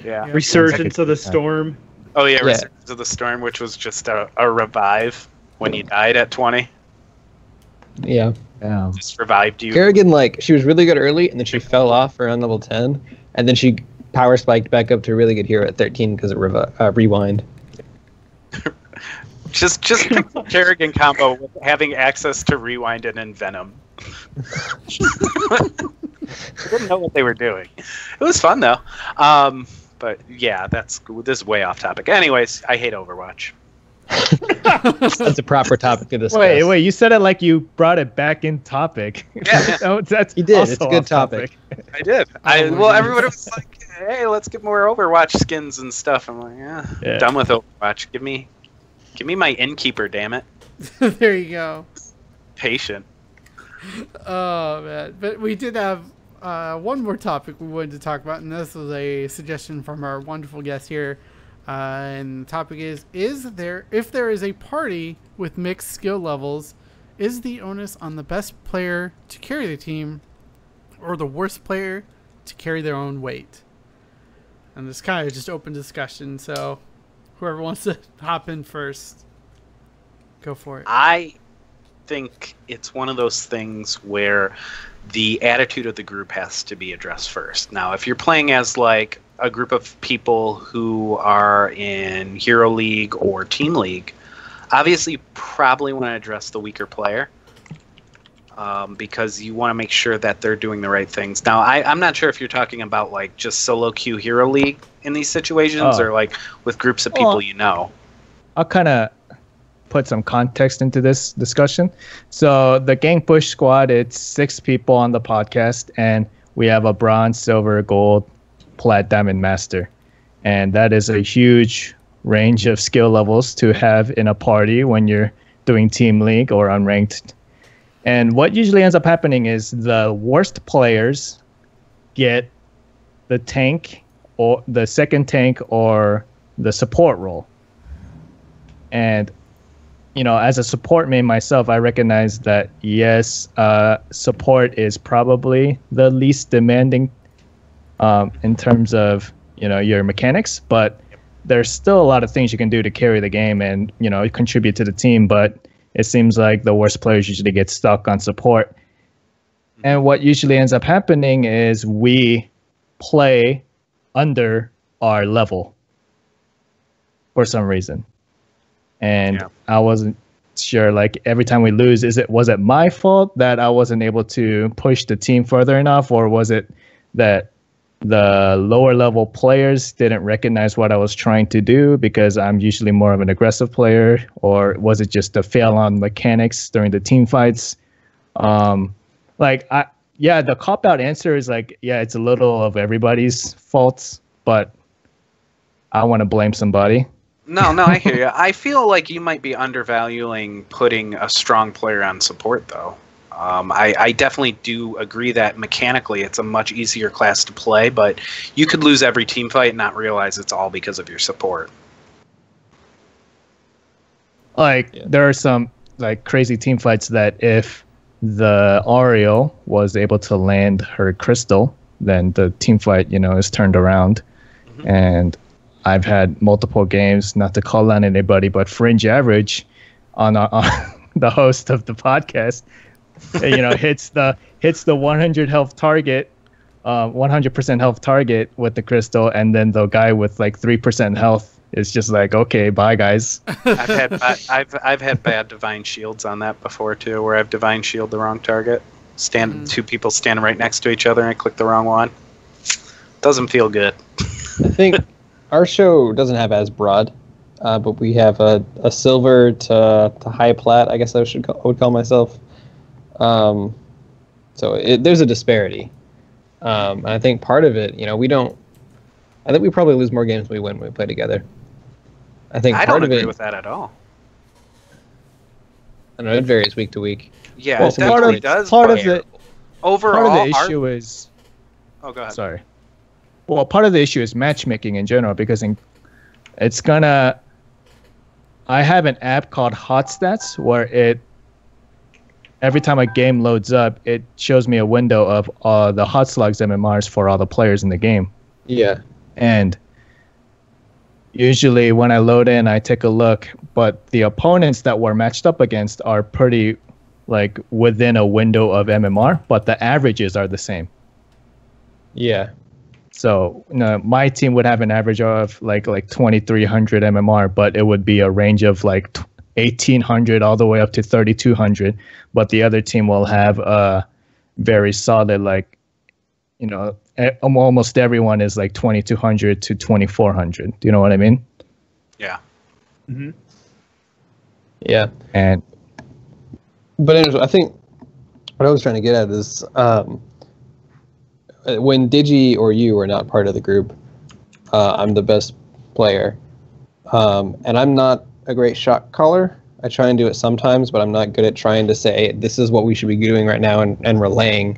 Yeah. Yeah. Resurgence of the Storm. Oh yeah, Yeah. Resurgence of the Storm, which was just a revive when you died at 20. Yeah. Yeah. Just revived you. Kerrigan, like, she was really good early, and then she fell off around level 10, and then she power spiked back up to a really good hero at 13 because of Rewind. Just Kerrigan combo with having access to Rewind and Envenom. I didn't know what they were doing. It was fun though. But yeah, this is way off topic. Anyways, I hate Overwatch. That's a proper topic to discuss. Wait, you said it like you brought it back in topic. Yeah. Oh, that's You did. also It's a good off topic. I did. Oh, Well, my everybody was like, "Hey, let's get more Overwatch skins and stuff." I'm like, Yeah. done with Overwatch. Give me my Innkeeper, damn it. There you go. Patient. Oh man, but we did have one more topic we wanted to talk about, and this was a suggestion from our wonderful guest here. And the topic is if there is a party with mixed skill levels, is the onus on the best player to carry the team, or the worst player to carry their own weight? And this kind of just open discussion. So, whoever wants to hop in first, go for it. I think it's one of those things where the attitude of the group has to be addressed first. Now, if you're playing as like a group of people who are in Hero League or Team League, obviously you probably want to address the weaker player because you want to make sure that they're doing the right things. Now, I'm not sure if you're talking about like just solo queue Hero League in these situations or like with groups of people you know. I'll kind of put some context into this discussion. So the Gang Push squad, it's 6 people on the podcast, and we have a bronze, silver, gold, plat, diamond, master. And that is a huge range of skill levels to have in a party when you're doing team league or unranked. And what usually ends up happening is the worst players get the tank or the second tank or the support role. And as a support main myself, I recognize that yes, support is probably the least demanding in terms of your mechanics, but there's still a lot of things you can do to carry the game and contribute to the team. But it seems like the worst players usually get stuck on support. And what usually ends up happening is we play under our level for some reason. And I wasn't sure, like, every time we lose, was it my fault that I wasn't able to push the team further enough, or was it that the lower level players didn't recognize what I was trying to do because I'm usually more of an aggressive player, or was it just a fail on mechanics during the team fights? The cop-out answer is it's a little of everybody's faults, but I want to blame somebody. No, I hear you. I feel like you might be undervaluing putting a strong player on support, though. I definitely do agree that mechanically it's a much easier class to play, but you could lose every team fight and not realize it's all because of your support. There are some crazy team fights that if the Ariel was able to land her crystal, then the team fight, is turned around. Mm-hmm. And I've had multiple games, not to call on anybody, but Fringe Average on the host of the podcast, hits the 100 health target, 100% health target with the crystal, and then the guy with 3% health is just okay, bye guys. I've had bad divine shields on that before too, where I've divine shield the wrong target. Two people standing right next to each other and I click the wrong one. Doesn't feel good. I think our show doesn't have as broad, but we have a silver to high plat, I guess I would call myself. So there's a disparity. And I think part of it, I think we probably lose more games than we win when we play together. I don't agree with that at all. I don't know, it varies week to week. Yeah, it definitely does. Overall, part of the issue is... Oh, go ahead. Sorry. Well, part of the issue is matchmaking in general, because it's gonna... I have an app called Hotstats where every time a game loads up, it shows me a window of the Hotslogs MMRs for all the players in the game. Yeah. And usually when I load in, I take a look, but the opponents that we're matched up against are pretty within a window of MMR, but the averages are the same. Yeah. So my team would have an average of 2,300 MMR, but it would be a range of 1,800 all the way up to 3,200. But the other team will have a very solid almost everyone is 2,200 to 2,400. Do you know what I mean? Yeah. Mm-hmm. Yeah. But anyways, I think what I was trying to get at is when Digi or you are not part of the group, I'm the best player. And I'm not a great shot caller. I try and do it sometimes, but I'm not good at trying to say this is what we should be doing right now and relaying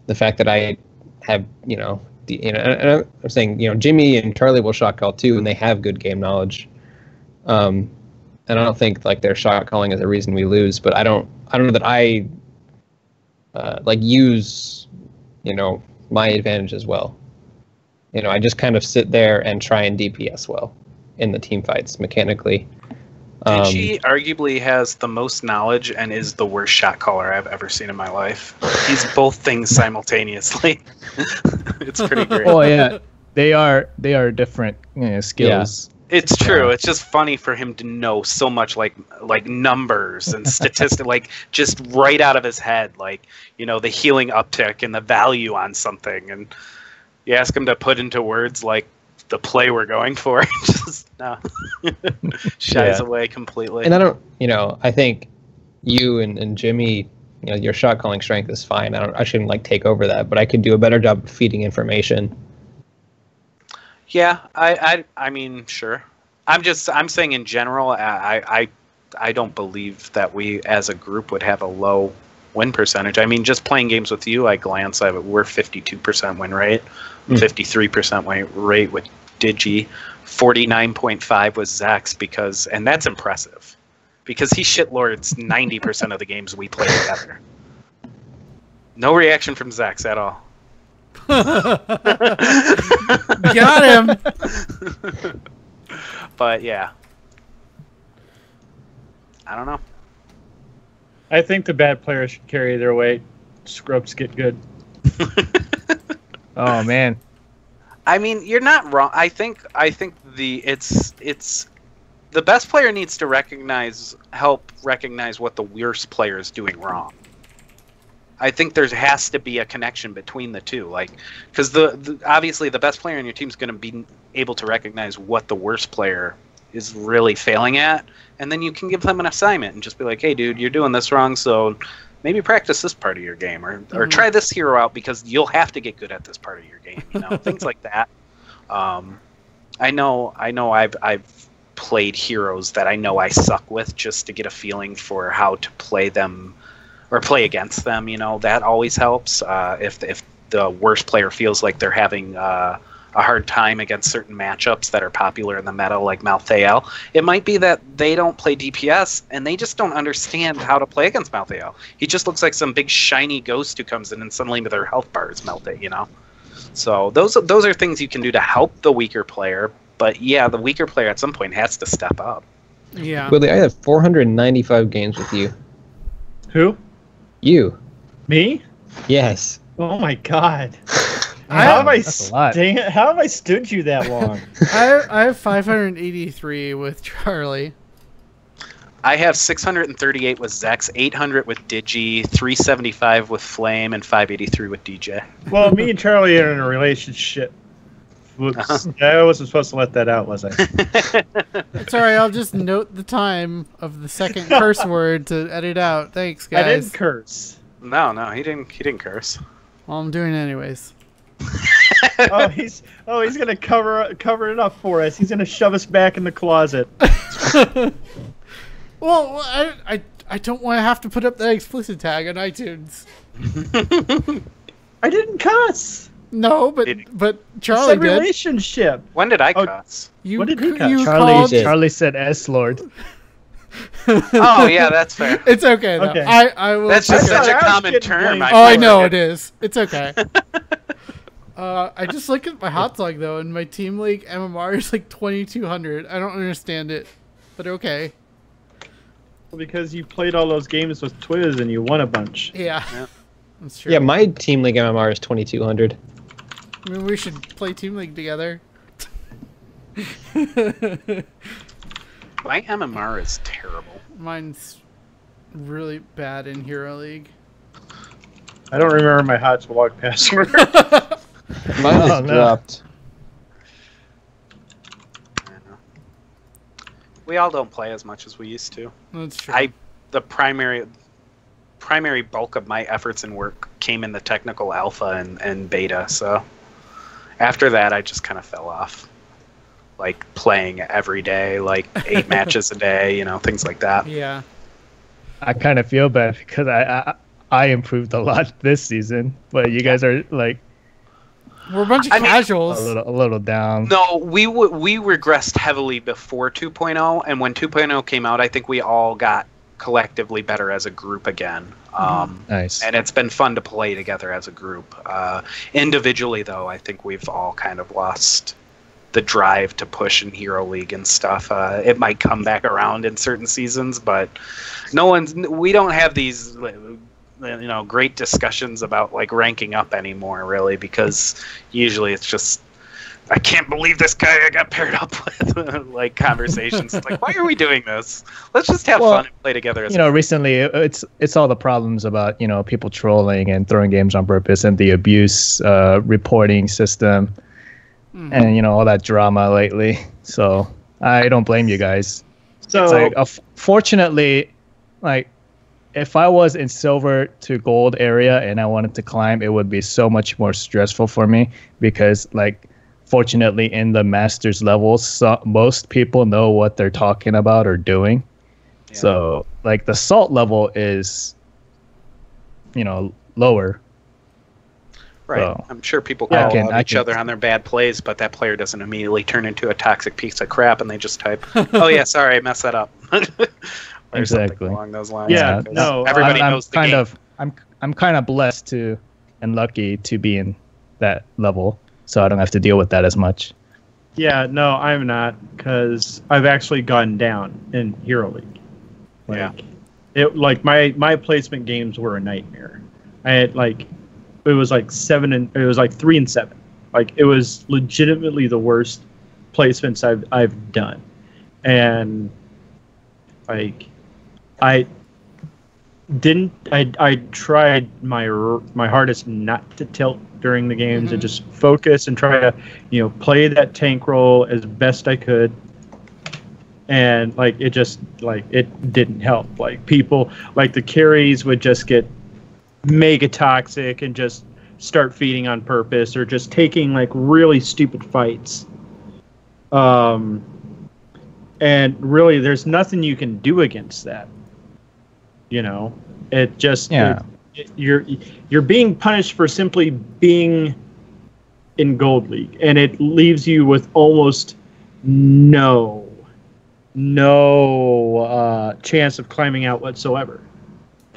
the fact that I have, and I'm saying, Jimmy and Charlie will shot call too, and they have good game knowledge. And I don't think their shot calling is a reason we lose, but I don't know that I use, my advantage as well. I just kind of sit there and try and DPS well in the team fights mechanically. She arguably has the most knowledge and is the worst shot caller I've ever seen in my life. He's both things simultaneously. It's pretty great. Oh yeah, they are different skills. Yeah. It's true. It's just funny for him to know so much like numbers and statistics, just right out of his head, the healing uptick and the value on something, and you ask him to put into words the play we're going for, just no, shies away completely. And I don't, I think you and Jimmy, your shot calling strength is fine. I shouldn't take over that, but I could do a better job of feeding information. Yeah, I mean, sure. I'm saying in general, I don't believe that we as a group would have a low win percentage. I mean, just playing games with you, I glance at it, we're 52% win rate. 53% rate with Digi. 49.5 was Zechs because, and that's impressive, because he shitlords 90% of the games we play together. No reaction from Zechs at all. Got him. But yeah, I don't know. I think the bad players should carry their weight. Scrubs get good. Oh man. I mean, you're not wrong. I think it's the best player needs to help recognize what the worst player is doing wrong. I think there has to be a connection between the two, like, because obviously the best player on your team is going to be able to recognize what the worst player is really failing at, and then you can give them an assignment and just be like, hey dude, you're doing this wrong, so maybe practice this part of your game, or try this hero out because you'll have to get good at this part of your game, things like that. I know I've played heroes that I know I suck with just to get a feeling for how to play them or play against them. That always helps. If the worst player feels like they're having a hard time against certain matchups that are popular in the meta, like Malthael, it might be that they don't play DPS and they just don't understand how to play against Malthael. He just looks like some big shiny ghost who comes in and suddenly their health bar is melted, So those are things you can do to help the weaker player. But yeah, the weaker player at some point has to step up. Yeah. Willie, I have 495 games with you. Who? You. Me? Yes. Oh my god. How have I stood you that long? I have 583 with Charlie. I have 638 with Zechs, 800 with Digi, 375 with Flame, and 583 with DJ. Well, me and Charlie are in a relationship. Whoops. I wasn't supposed to let that out, was I? It's alright, I'll just note the time of the second curse word to edit out. Thanks, guys. I didn't curse. No, he didn't curse. Well, I'm doing it anyways. He's gonna cover it up for us. He's gonna shove us back in the closet. Well, I don't want to have to put up that explicit tag on iTunes. I didn't cuss. No, but Charlie It's a did. relationship. When did I cuss? What did he cuss? Charlie said S-Lord. Oh yeah, that's fair. It's okay though. Okay. I will. That's just I such a was common getting term. blamed. I know it is. It's okay. I just look at my hot dog though, and my team league MMR is like 2,200. I don't understand it, but okay. Well, because you played all those games with Twiz and you won a bunch. Yeah. That's true. Yeah, my team league MMR is 2200. I mean, we should play team league together. My MMR is terrible. Mine's really bad in Hero League. I don't remember my hot log password. Mine is dropped. We all don't play as much as we used to. That's true. The primary bulk of my efforts and work came in the technical alpha and beta, so after that I just kind of fell off. Like playing every day, like 8 matches a day, things like that. Yeah. I kind of feel bad because I improved a lot this season, but you guys are like We're a bunch of casuals. a little down. No, we regressed heavily before 2.0, and when 2.0 came out, I think we all got collectively better as a group again. Nice. And it's been fun to play together as a group. Individually, though, I think we've all kind of lost the drive to push in Hero League and stuff. It might come back around in certain seasons, but we don't have these great discussions about like ranking up anymore, really, because usually it's just, I can't believe this guy I got paired up with. Like conversations, like, why are we doing this? Let's just have fun and play together. Recently it's all the problems about people trolling and throwing games on purpose and the abuse reporting system, and all that drama lately. So I don't blame you guys. So it's like, fortunately, like, if I was in silver to gold area and I wanted to climb, it would be so much more stressful for me because, like, fortunately in the masters levels, most people know what they're talking about or doing. Yeah. So, like, the salt level is, lower. Right. So, I'm sure people call out each other on their bad plays, but that player doesn't immediately turn into a toxic piece of crap and they just type, "Oh yeah, sorry, I messed that up." Or exactly something along those lines. Yeah, because no, everybody knows the game. I'm kind of blessed to and lucky to be in that level, so I don't have to deal with that as much. Yeah, no, I'm not, because I've actually gone down in Hero League. My placement games were a nightmare. I had it was like 3 and 7. Like, it was legitimately the worst placements I've done, and I tried my hardest not to tilt during the games and just focus and try to play that tank role as best I could. And it didn't help. Like, people, the carries would just get mega toxic and just start feeding on purpose, or just taking really stupid fights. And really, there's nothing you can do against that. It just you're being punished for simply being in Gold League, and it leaves you with almost no chance of climbing out whatsoever.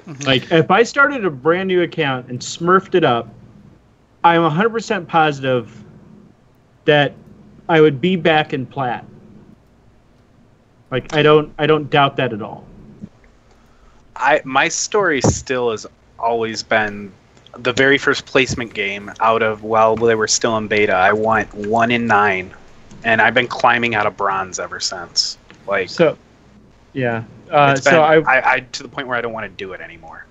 If I started a brand new account and smurfed it up, I'm 100% positive that I would be back in plat. I don't doubt that at all. My story still has always been the very first placement game out of while they were still in beta. I went 1 in 9, and I've been climbing out of bronze ever since. I to the point where I don't want to do it anymore.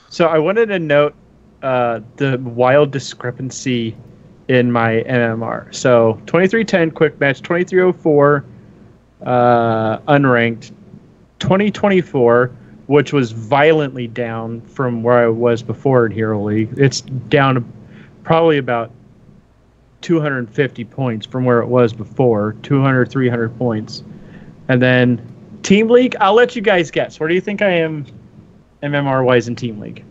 So I wanted to note the wild discrepancy in my MMR. So 2310 quick match, 2304 unranked, 2024, which was violently down from where I was before in Hero League. It's down probably about 250 points from where it was before, 200, 300 points. And then Team League, I'll let you guys guess. Where do you think I am MMR-wise in Team League?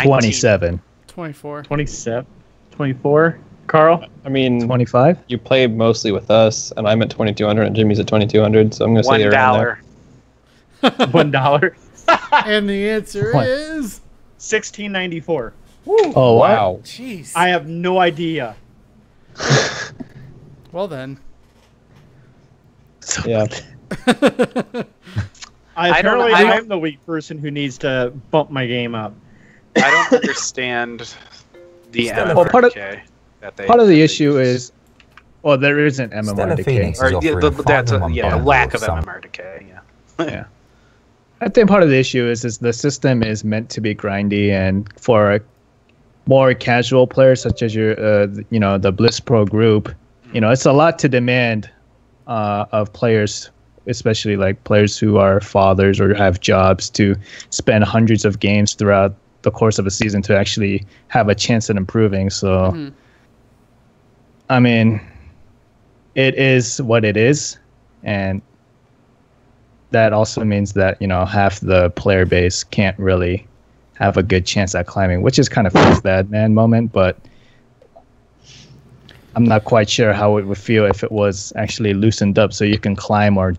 27. 24. 27. 24. Carl? I mean, 25. You play mostly with us, and I'm at 2,200, and Jimmy's at 2,200. So I'm going to say you're around there. $1. And the answer is $16.94. Oh wow! Jeez, I have no idea. Well then. Yeah. I'm the weak person who needs to bump my game up. I don't understand the MMR decay. Part of the issue is, well, there isn't MMR decay. Or the lack of MMR decay. Yeah. I think part of the issue is the system is meant to be grindy, and for more casual players such as your, the Bliss Pro group, it's a lot to demand of players, especially players who are fathers or have jobs, to spend hundreds of games throughout the course of a season to actually have a chance at improving. So, I mean, it is what it is, and that also means that half the player base can't really have a good chance at climbing, which is kind of a bad man moment. But I'm not quite sure how it would feel if it was actually loosened up so you can climb or.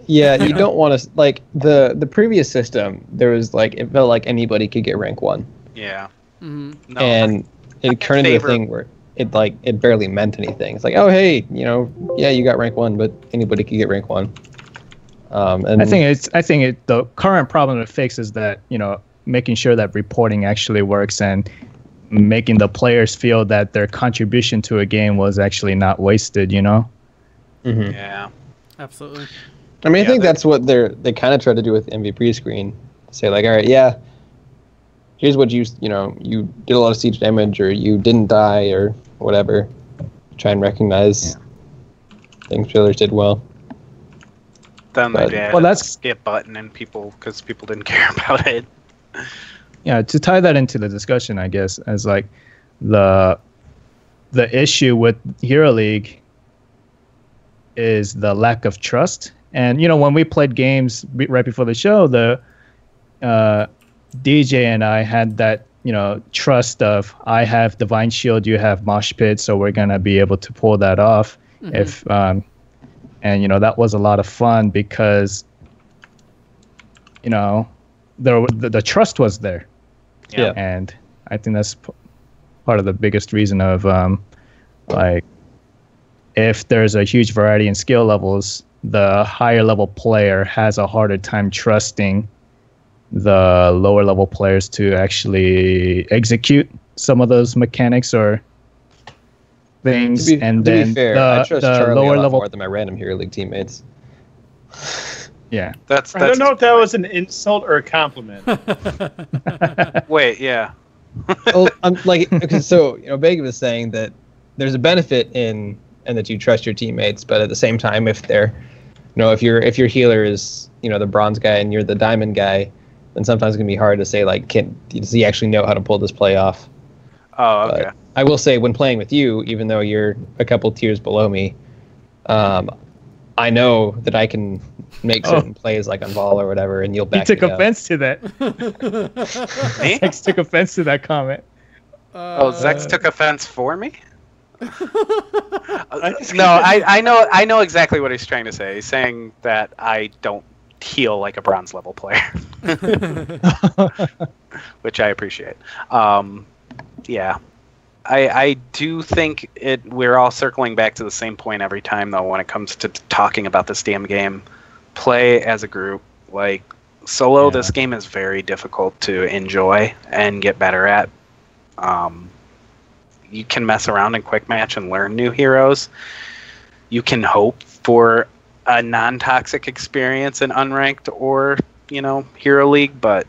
Yeah, you don't want to the previous system. There was it felt like anybody could get rank 1. Yeah. Mm-hmm. No, and it turned into a thing where it barely meant anything. It's oh hey, you got rank 1, but anybody could get rank 1. And I think the current problem to fix is that making sure that reporting actually works and making the players feel that their contribution to a game was actually not wasted. Mm-hmm. Yeah, absolutely. I mean, I think that's what they kind of try to do with MVP screen. Say all right, here's what you did a lot of siege damage, or you didn't die, or whatever. Try and recognize things others did well. Then they added a skip button, and because people didn't care about it. Yeah, to tie that into the discussion, I guess, as the issue with Hero League is the lack of trust. And when we played games right before the show, the DJ and I had that trust of I have Divine Shield, you have Mosh Pit, so we're gonna be able to pull that off. If and that was a lot of fun because the trust was there. Yeah. And I think that's part of the biggest reason of if there's a huge variety in skill levels, the higher level player has a harder time trusting the lower level players to actually execute some of those mechanics or things. To be fair, I trust Charlie lower a lot level more than my random Hero League teammates. Yeah. That's I don't know if that was an insult or a compliment. Wait, yeah. Well, Bega was saying that there's a benefit in that you trust your teammates, but at the same time, if they're, if your healer is, the bronze guy and you're the diamond guy, then sometimes it's gonna be hard to say does he actually know how to pull this play off? Oh, okay. But I will say, when playing with you, even though you're a couple tiers below me, I know that I can make certain plays like on Vol or whatever, and you'll back He took me up. offense to that. Me? Zechs took offense to that comment. Zechs took offense for me? No, I know exactly what he's trying to say. He's saying that I don't heal like a bronze level player, which I appreciate. Yeah, I do think we're all circling back to the same point every time, though, when it comes to talking about this damn game. Play as a group. Like, solo, this game is very difficult to enjoy and get better at. You can mess around in quick match and learn new heroes. You can hope for a non-toxic experience in unranked or Hero League, but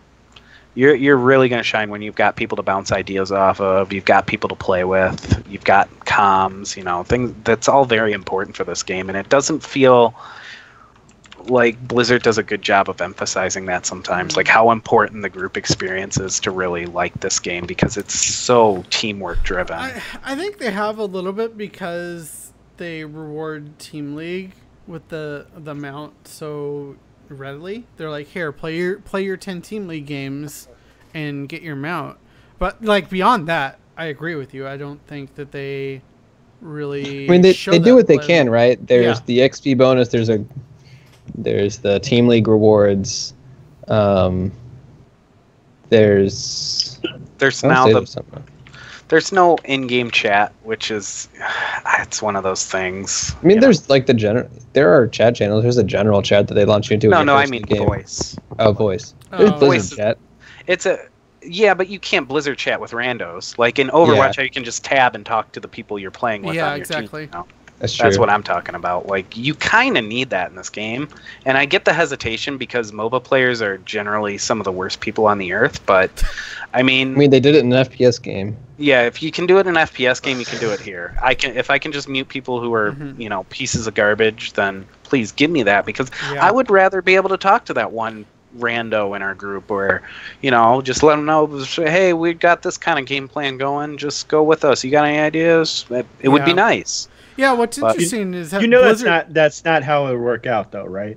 you're really going to shine when you've got people to bounce ideas off of. You've got people to play with. You've got comms. Things that's all very important for this game, and it doesn't feel like Blizzard does a good job of emphasizing that sometimes, like how important the group experience is to really like this game, because it's so teamwork driven. I think they have a little bit because they reward Team League with the mount so readily. They're like, here, play your 10 Team League games and get your mount. But beyond that, I agree with you. I don't think that they really. I mean, they do what they can, right? There's the XP bonus. There's the Team League rewards. There's no in-game chat, which is it's one of those things. I mean, there's there are chat channels. There's a general chat that they launch into. No, I mean voice. Oh, voice. There's Blizzard chat. But you can't Blizzard chat with randos. Like in Overwatch, how you can just tab and talk to the people you're playing with on your exactly. team. That's true. That's what I'm talking about. Like, you kind of need that in this game. And I get the hesitation because MOBA players are generally some of the worst people on the earth. But, I mean, they did it in an FPS game. Yeah, if you can do it in an FPS game, you can do it here. If I can just mute people who are, pieces of garbage, then please give me that. Because I would rather be able to talk to that one rando in our group where, just let them know, hey, we got this kind of game plan going. Just go with us. You got any ideas? It would be nice. Yeah, what's interesting is that that's not how it would work out, though, right?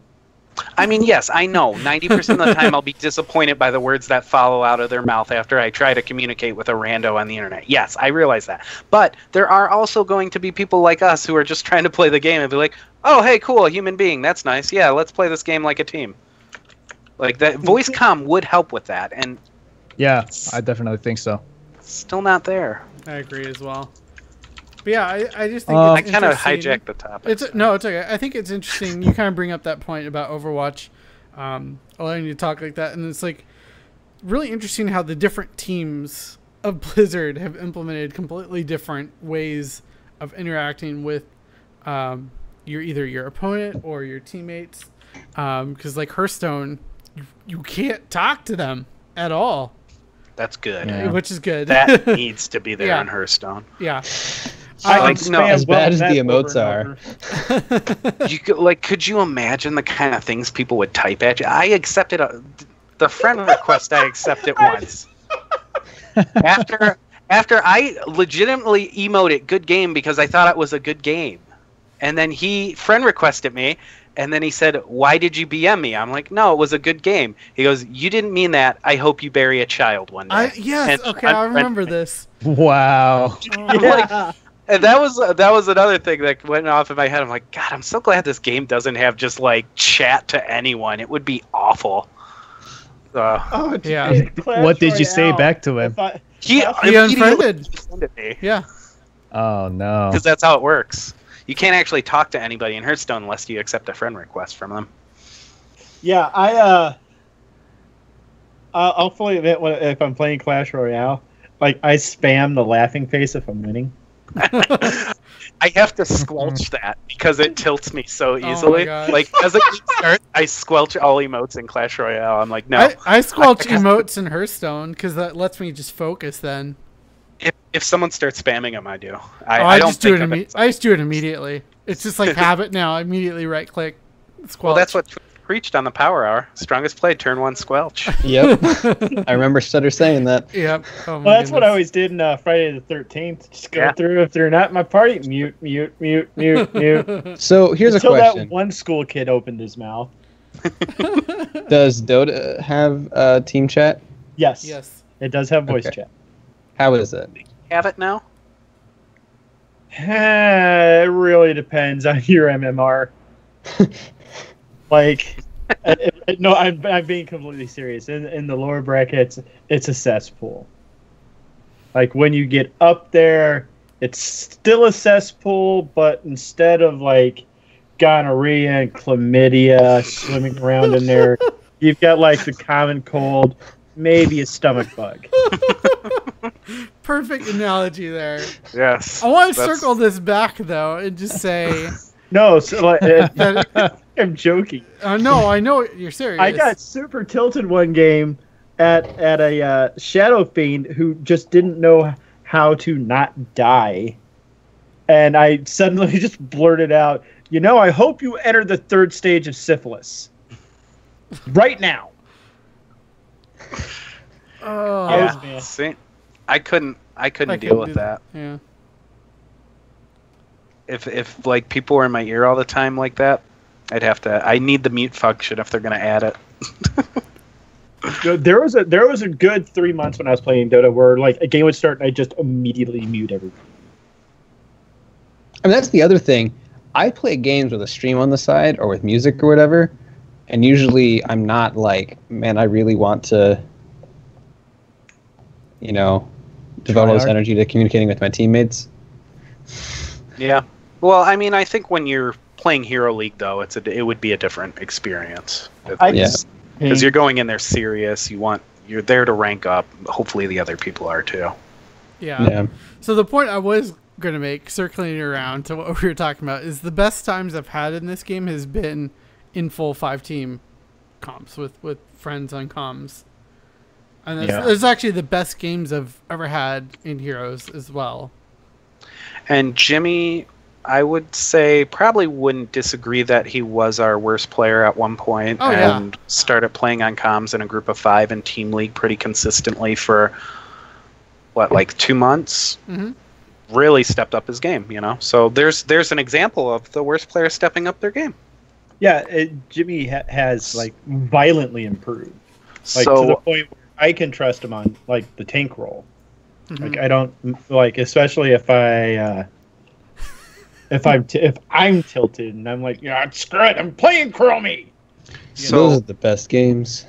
I mean, yes, I know. 90% of the time I'll be disappointed by the words that follow out of their mouth after I try to communicate with a rando on the internet. Yes, I realize that. But there are also going to be people like us who are just trying to play the game and be like, oh, hey, cool, a human being. That's nice. Yeah, let's play this game like a team. Like, that voice comm would help with that. And yeah, I definitely think so. Still not there. I agree as well. But yeah, I just think I kind of hijacked the topic. It's okay. I think it's interesting. You kind of bring up that point about Overwatch, allowing you to talk like that, and it's like really interesting how the different teams of Blizzard have implemented completely different ways of interacting with either your opponent or your teammates. Because like Hearthstone, you can't talk to them at all. That's good. Yeah. Which is good. That needs to be there on Hearthstone. Yeah. As bad as the emotes are. Could you imagine the kind of things people would type at you? I accepted the friend request. I accepted once. After I legitimately emoted "good game" because I thought it was a good game, and then he friend requested me, and then he said, "Why did you BM me?" I'm like, "No, it was a good game." He goes, "You didn't mean that. I hope you bury a child one day." I remember this. Wow. Yeah. And that was another thing that went off in my head. I'm like, God, I'm so glad this game doesn't have just like chat to anyone. It would be awful. Yeah. What did you say back to him? He unfriended me. Yeah. Oh no. Because that's how it works. You can't actually talk to anybody in Hearthstone unless you accept a friend request from them. Yeah, I'll fully admit if I'm playing Clash Royale, like I spam the laughing face if I'm winning. I have to squelch that because it tilts me so easily. Like as a game starts, I squelch all emotes in Clash Royale. I'm like, no. I squelch emotes in Hearthstone because that lets me just focus then. If someone starts spamming them, I do. I just do it immediately. It's just like habit now. I immediately right click, squelch. Well, that's what preached on the Powerhour. Strongest played, turn 1, squelch. Yep. I remember Stutter saying that. Yep. Well, that's what I always did in Friday the 13th. Just go through. If they're not in my party, mute. So here's Until a question. that one school kid opened his mouth. Does Dota have team chat? Yes. Yes. It does have voice chat. How is it? Have it now? It really depends on your MMR. Like, no, I'm being completely serious. In the lower brackets, it's a cesspool. Like, when you get up there, it's still a cesspool, but instead of, like, gonorrhea and chlamydia swimming around in there, you've got, like, the common cold, maybe a stomach bug. Perfect analogy there. Yes. I want to circle this back, though, and just say... No, so, like, I'm joking. No, I know you're serious. I got super tilted one game at a Shadow Fiend who just didn't know how to not die. And I suddenly just blurted out, I hope you enter the 3rd stage of syphilis. Right now. Oh, yeah. See, I couldn't deal with that. Yeah. If like people were in my ear all the time like that, I need the mute function if they're gonna add it. There was a good 3 months when I was playing Dota where like a game would start and I just immediately mute everything. I mean, that's the other thing. I play games with a stream on the side or with music or whatever, and usually I'm not like, man, I really want to, devote all this energy to communicating with my teammates. Yeah. Well, I mean, I think when you're playing Hero League, though, it would be a different experience. Because you're going in there serious. You're there to rank up. Hopefully, the other people are too. Yeah. So the point I was going to make, circling around to what we were talking about, is the best times I've had in this game has been in full 5-team comps with friends on comms. And it's actually the best games I've ever had in Heroes as well. And Jimmy, I would say, probably wouldn't disagree that he was our worst player at one point and started playing on comms in a group of 5 in Team League pretty consistently for, 2 months? Mm-hmm. Really stepped up his game, So there's an example of the worst player stepping up their game. Yeah, Jimmy has, violently improved. To the point where I can trust him on, the tank role. Mm-hmm. I don't especially if I'm tilted and I'm like, screw it, I'm playing Chromie. So those are the best games.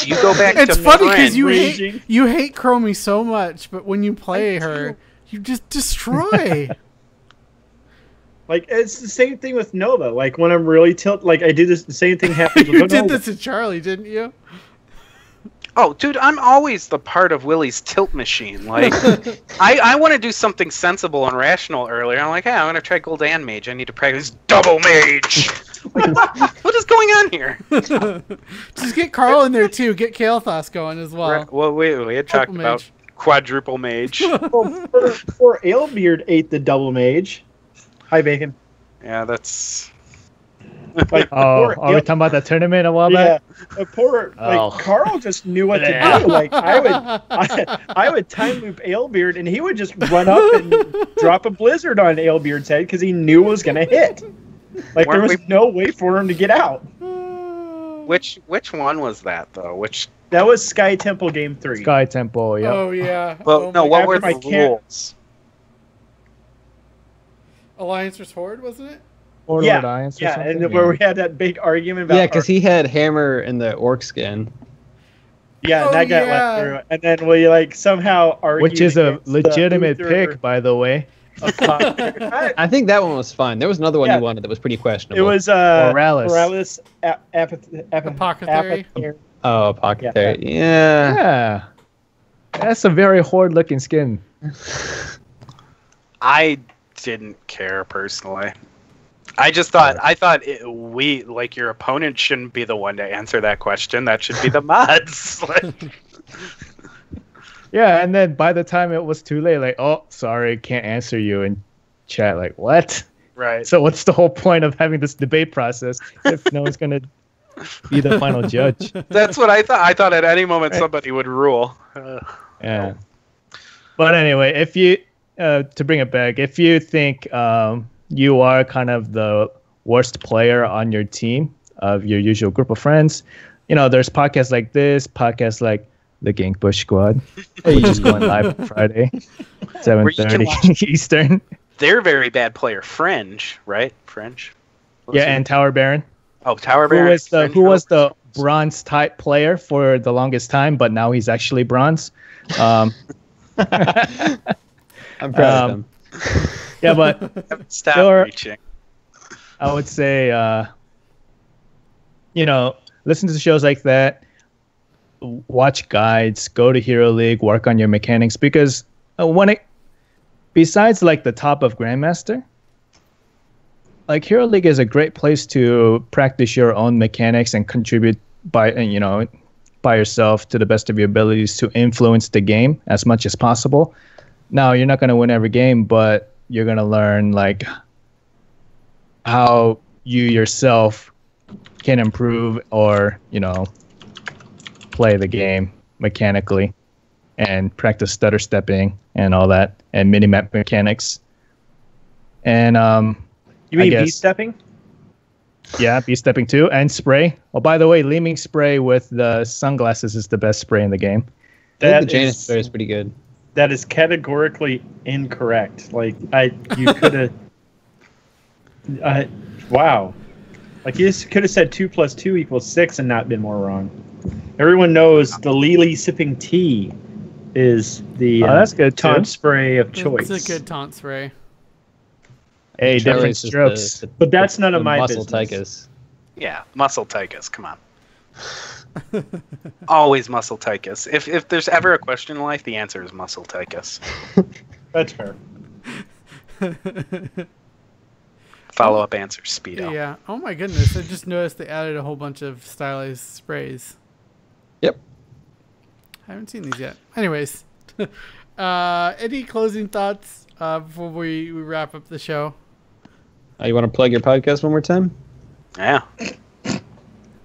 You go back. It's to funny because you hate Chromie so much, but when you play her, you just destroy. It's the same thing with Nova. When I'm really tilted, I do this. The same thing happens. You with did Nova. this to Charlie, didn't you? Oh, dude, I'm always the part of Willie's tilt machine. I want to do something sensible and rational earlier. I'm like, hey, I'm going to try Gul'dan Mage. I need to practice Double Mage. What is going on here? Just get Carl in there, too. Get Kael'thas going as well. Well, we had talked about Quadruple Mage. Or Alebeard ate the Double Mage. Hi, Bacon. Yeah, that's... Like, Oh, are we talking about that tournament a while yeah, back? like Carl just knew what to do. Like I would time loop Alebeard, and he would just run up and drop a blizzard on Alebeard's head because he knew it was gonna hit. Like there was no way for him to get out. Which one was that though? That was Sky Temple Game 3. Sky Temple, yeah. Oh yeah. Well, no. What were the rules? Alliance vs Horde, wasn't it? Horde Alliance or something? And where we had that big argument about. Yeah, because he had Hammer in the orc skin. Yeah, and that got let through. And then we like somehow argued. Which is a legitimate pick, by the way. I think that one was fine. There was another one you wanted that was pretty questionable. It was Oralis. Apothecary. Oh, Apothecary. Yeah. That's a very horde-looking skin. I didn't care personally. I just thought your opponent shouldn't be the one to answer that question. That should be the mods. Yeah, and then by the time it was too late, like, oh, sorry, can't answer you in chat. Like, what? Right. So what's the whole point of having this debate process if no one's gonna be the final judge? That's what I thought. I thought at any moment somebody would rule. Yeah. But anyway, if you to bring it back, if you think you are kind of the worst player on your team of your usual group of friends, there's podcasts like this, podcasts like the Gankbush Squad. Hey, just going live on Friday, 7:30 Eastern. They're very bad player. Fringe, right? Fringe. And Tower Baron. Oh, Tower Baron. Who was the bronze type player for the longest time, but now he's actually bronze. I'm proud of him. Yeah, but stop reaching. I would say, listen to shows like that. Watch guides, go to Hero League, work on your mechanics, because besides like the top of Grandmaster, like Hero League is a great place to practice your own mechanics and contribute by yourself to the best of your abilities to influence the game as much as possible. Now, you're not going to win every game, but you're going to learn like how you yourself can improve or, play the game mechanically and practice stutter stepping and all that and mini-map mechanics. And you mean B-stepping? Yeah, B-stepping too, and spray. Oh, by the way, Leaming spray with the sunglasses is the best spray in the game. I think the Janus spray is pretty good. That is categorically incorrect. Like you could have. Wow. Like you could have said 2 + 2 = 6 and not been more wrong. Everyone knows the Lily sipping tea is the that's good taunt spray of choice. It's a good taunt spray. Hey, different strokes. But that's none of my muscle business. tychus. Yeah, muscle tychus. Come on. Always muscle tychus. If there's ever a question in life, the answer is muscle tychus. That's fair. Follow-up answer, Speedo. Yeah. Oh my goodness! I just noticed they added a whole bunch of stylized sprays. Yep. I haven't seen these yet. Anyways, any closing thoughts before we wrap up the show? You want to plug your podcast one more time? Yeah.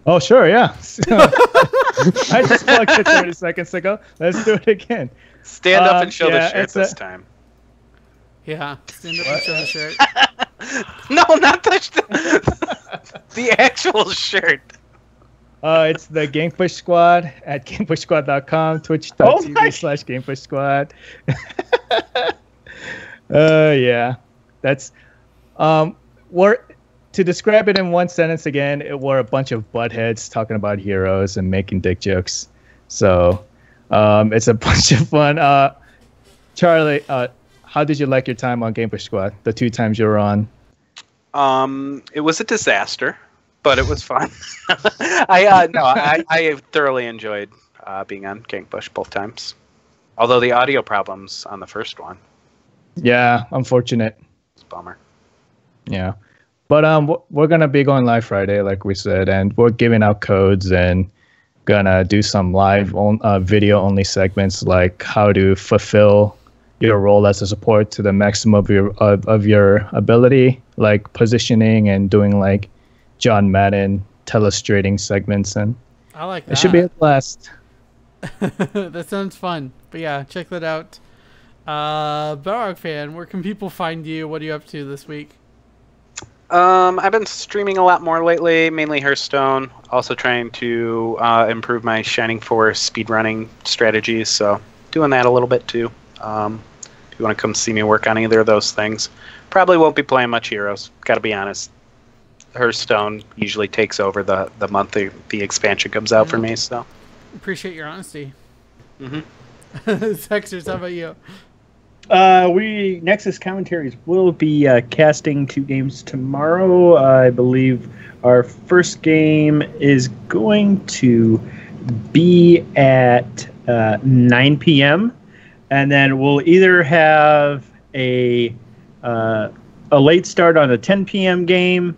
Oh, sure, yeah. I just plugged it 30 seconds ago. Let's do it again. Stand up and show the shirt this time. Yeah, stand up and show the shirt. No, not the actual shirt. It's the Gankbush Squad at gankbushsquad.com, twitch.tv/gankbushsquad. Yeah. That's to describe it in one sentence again, we're a bunch of buttheads talking about heroes and making dick jokes. So it's a bunch of fun. Charlie, how did you like your time on Gankbush Squad? The 2 times you were on? It was a disaster, but it was fun. I thoroughly enjoyed being on Gankbush both times. Although the audio problems on the first one. Yeah, unfortunate. It's a bummer. Yeah. But we're going to be going live Friday, like we said, and we're giving out codes and going to do some live video-only segments, like how to fulfill your role as a support to the maximum of your ability, like positioning and doing like John Madden telestrating segments, and I like that. it should be a blast. That sounds fun. But yeah, check that out. Battlenet fan, where can people find you? What are you up to this week? I've been streaming a lot more lately, mainly Hearthstone. Also trying to improve my Shining Force speedrunning strategies, so doing that a little bit too. If you want to come see me work on either of those things, probably won't be playing much Heroes. Got to be honest. Hearthstone usually takes over the month the expansion comes out for me. So appreciate your honesty. Mm-hmm. Zechs, how about you? We Nexus commentaries will be casting 2 games tomorrow. I believe our first game is going to be at 9 p.m. and then we'll either have a late start on a 10 p.m. game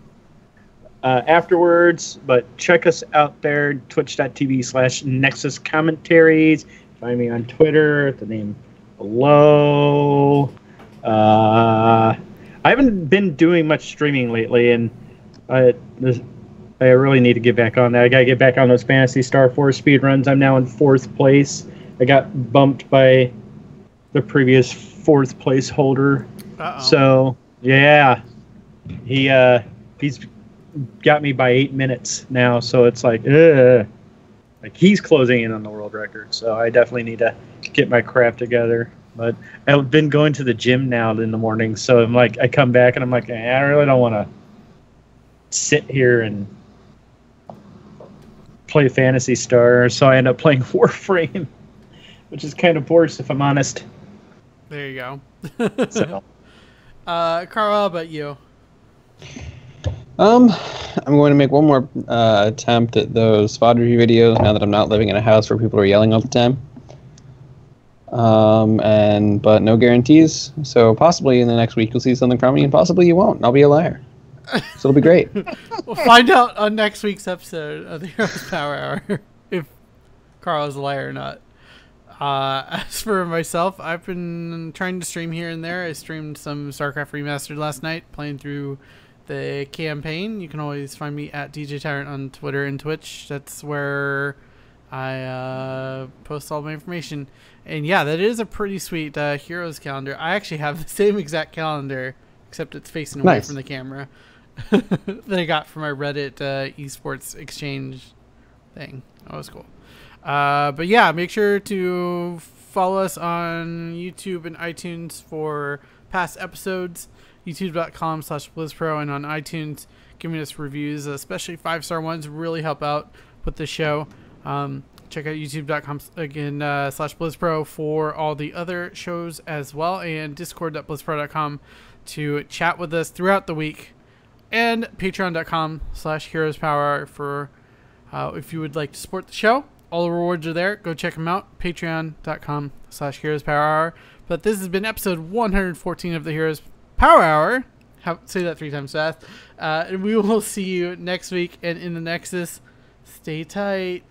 afterwards. But check us out there, twitch.tv/Nexus commentaries. Find me on Twitter, the name below. I haven't been doing much streaming lately, and I really need to get back on that. I gotta get back on those Phantasy Star 4 speed runs. I'm now in 4th place. I got bumped by the previous 4th place holder. So yeah, he's got me by 8 minutes now. So it's like he's closing in on the world record. So I definitely need to get my crap together. But I've been going to the gym now in the morning, so I'm like, I come back and I'm like, I really don't want to sit here and play Phantasy Star, so I end up playing Warframe, which is kind of worse if I'm honest. There you go. So. Carl, how about you? I'm going to make one more attempt at those VOD review videos now that I'm not living in a house where people are yelling all the time. But no guarantees. So possibly in the next week you'll see something from me, and possibly you won't. I'll be a liar. So it'll be great. We'll find out on next week's episode of the Heroes Power Hour if Carl is a liar or not. As for myself, I've been trying to stream here and there. I streamed some StarCraft Remastered last night, playing through the campaign. You can always find me at DJ Tyrant on Twitter and Twitch. That's where I post all my information. And yeah, that is a pretty sweet Heroes calendar. I actually have the same exact calendar, except it's facing away from the camera, that I got from my Reddit esports exchange thing. That was cool. But yeah, make sure to follow us on YouTube and iTunes for past episodes. YouTube.com/BlizzPro, and on iTunes, giving us reviews, especially 5-star ones, really help out with the show. Check out youtube.com again /BlizzPro for all the other shows as well, and discord.blizzpro.com to chat with us throughout the week, and patreon.com/heroespower for if you would like to support the show. All the rewards are there. Go check them out. Patreon.com/heroespower. But this has been episode 114 of the Heroes Power Hour. Say that 3 times fast. And we will see you next week. And in the Nexus, stay tight.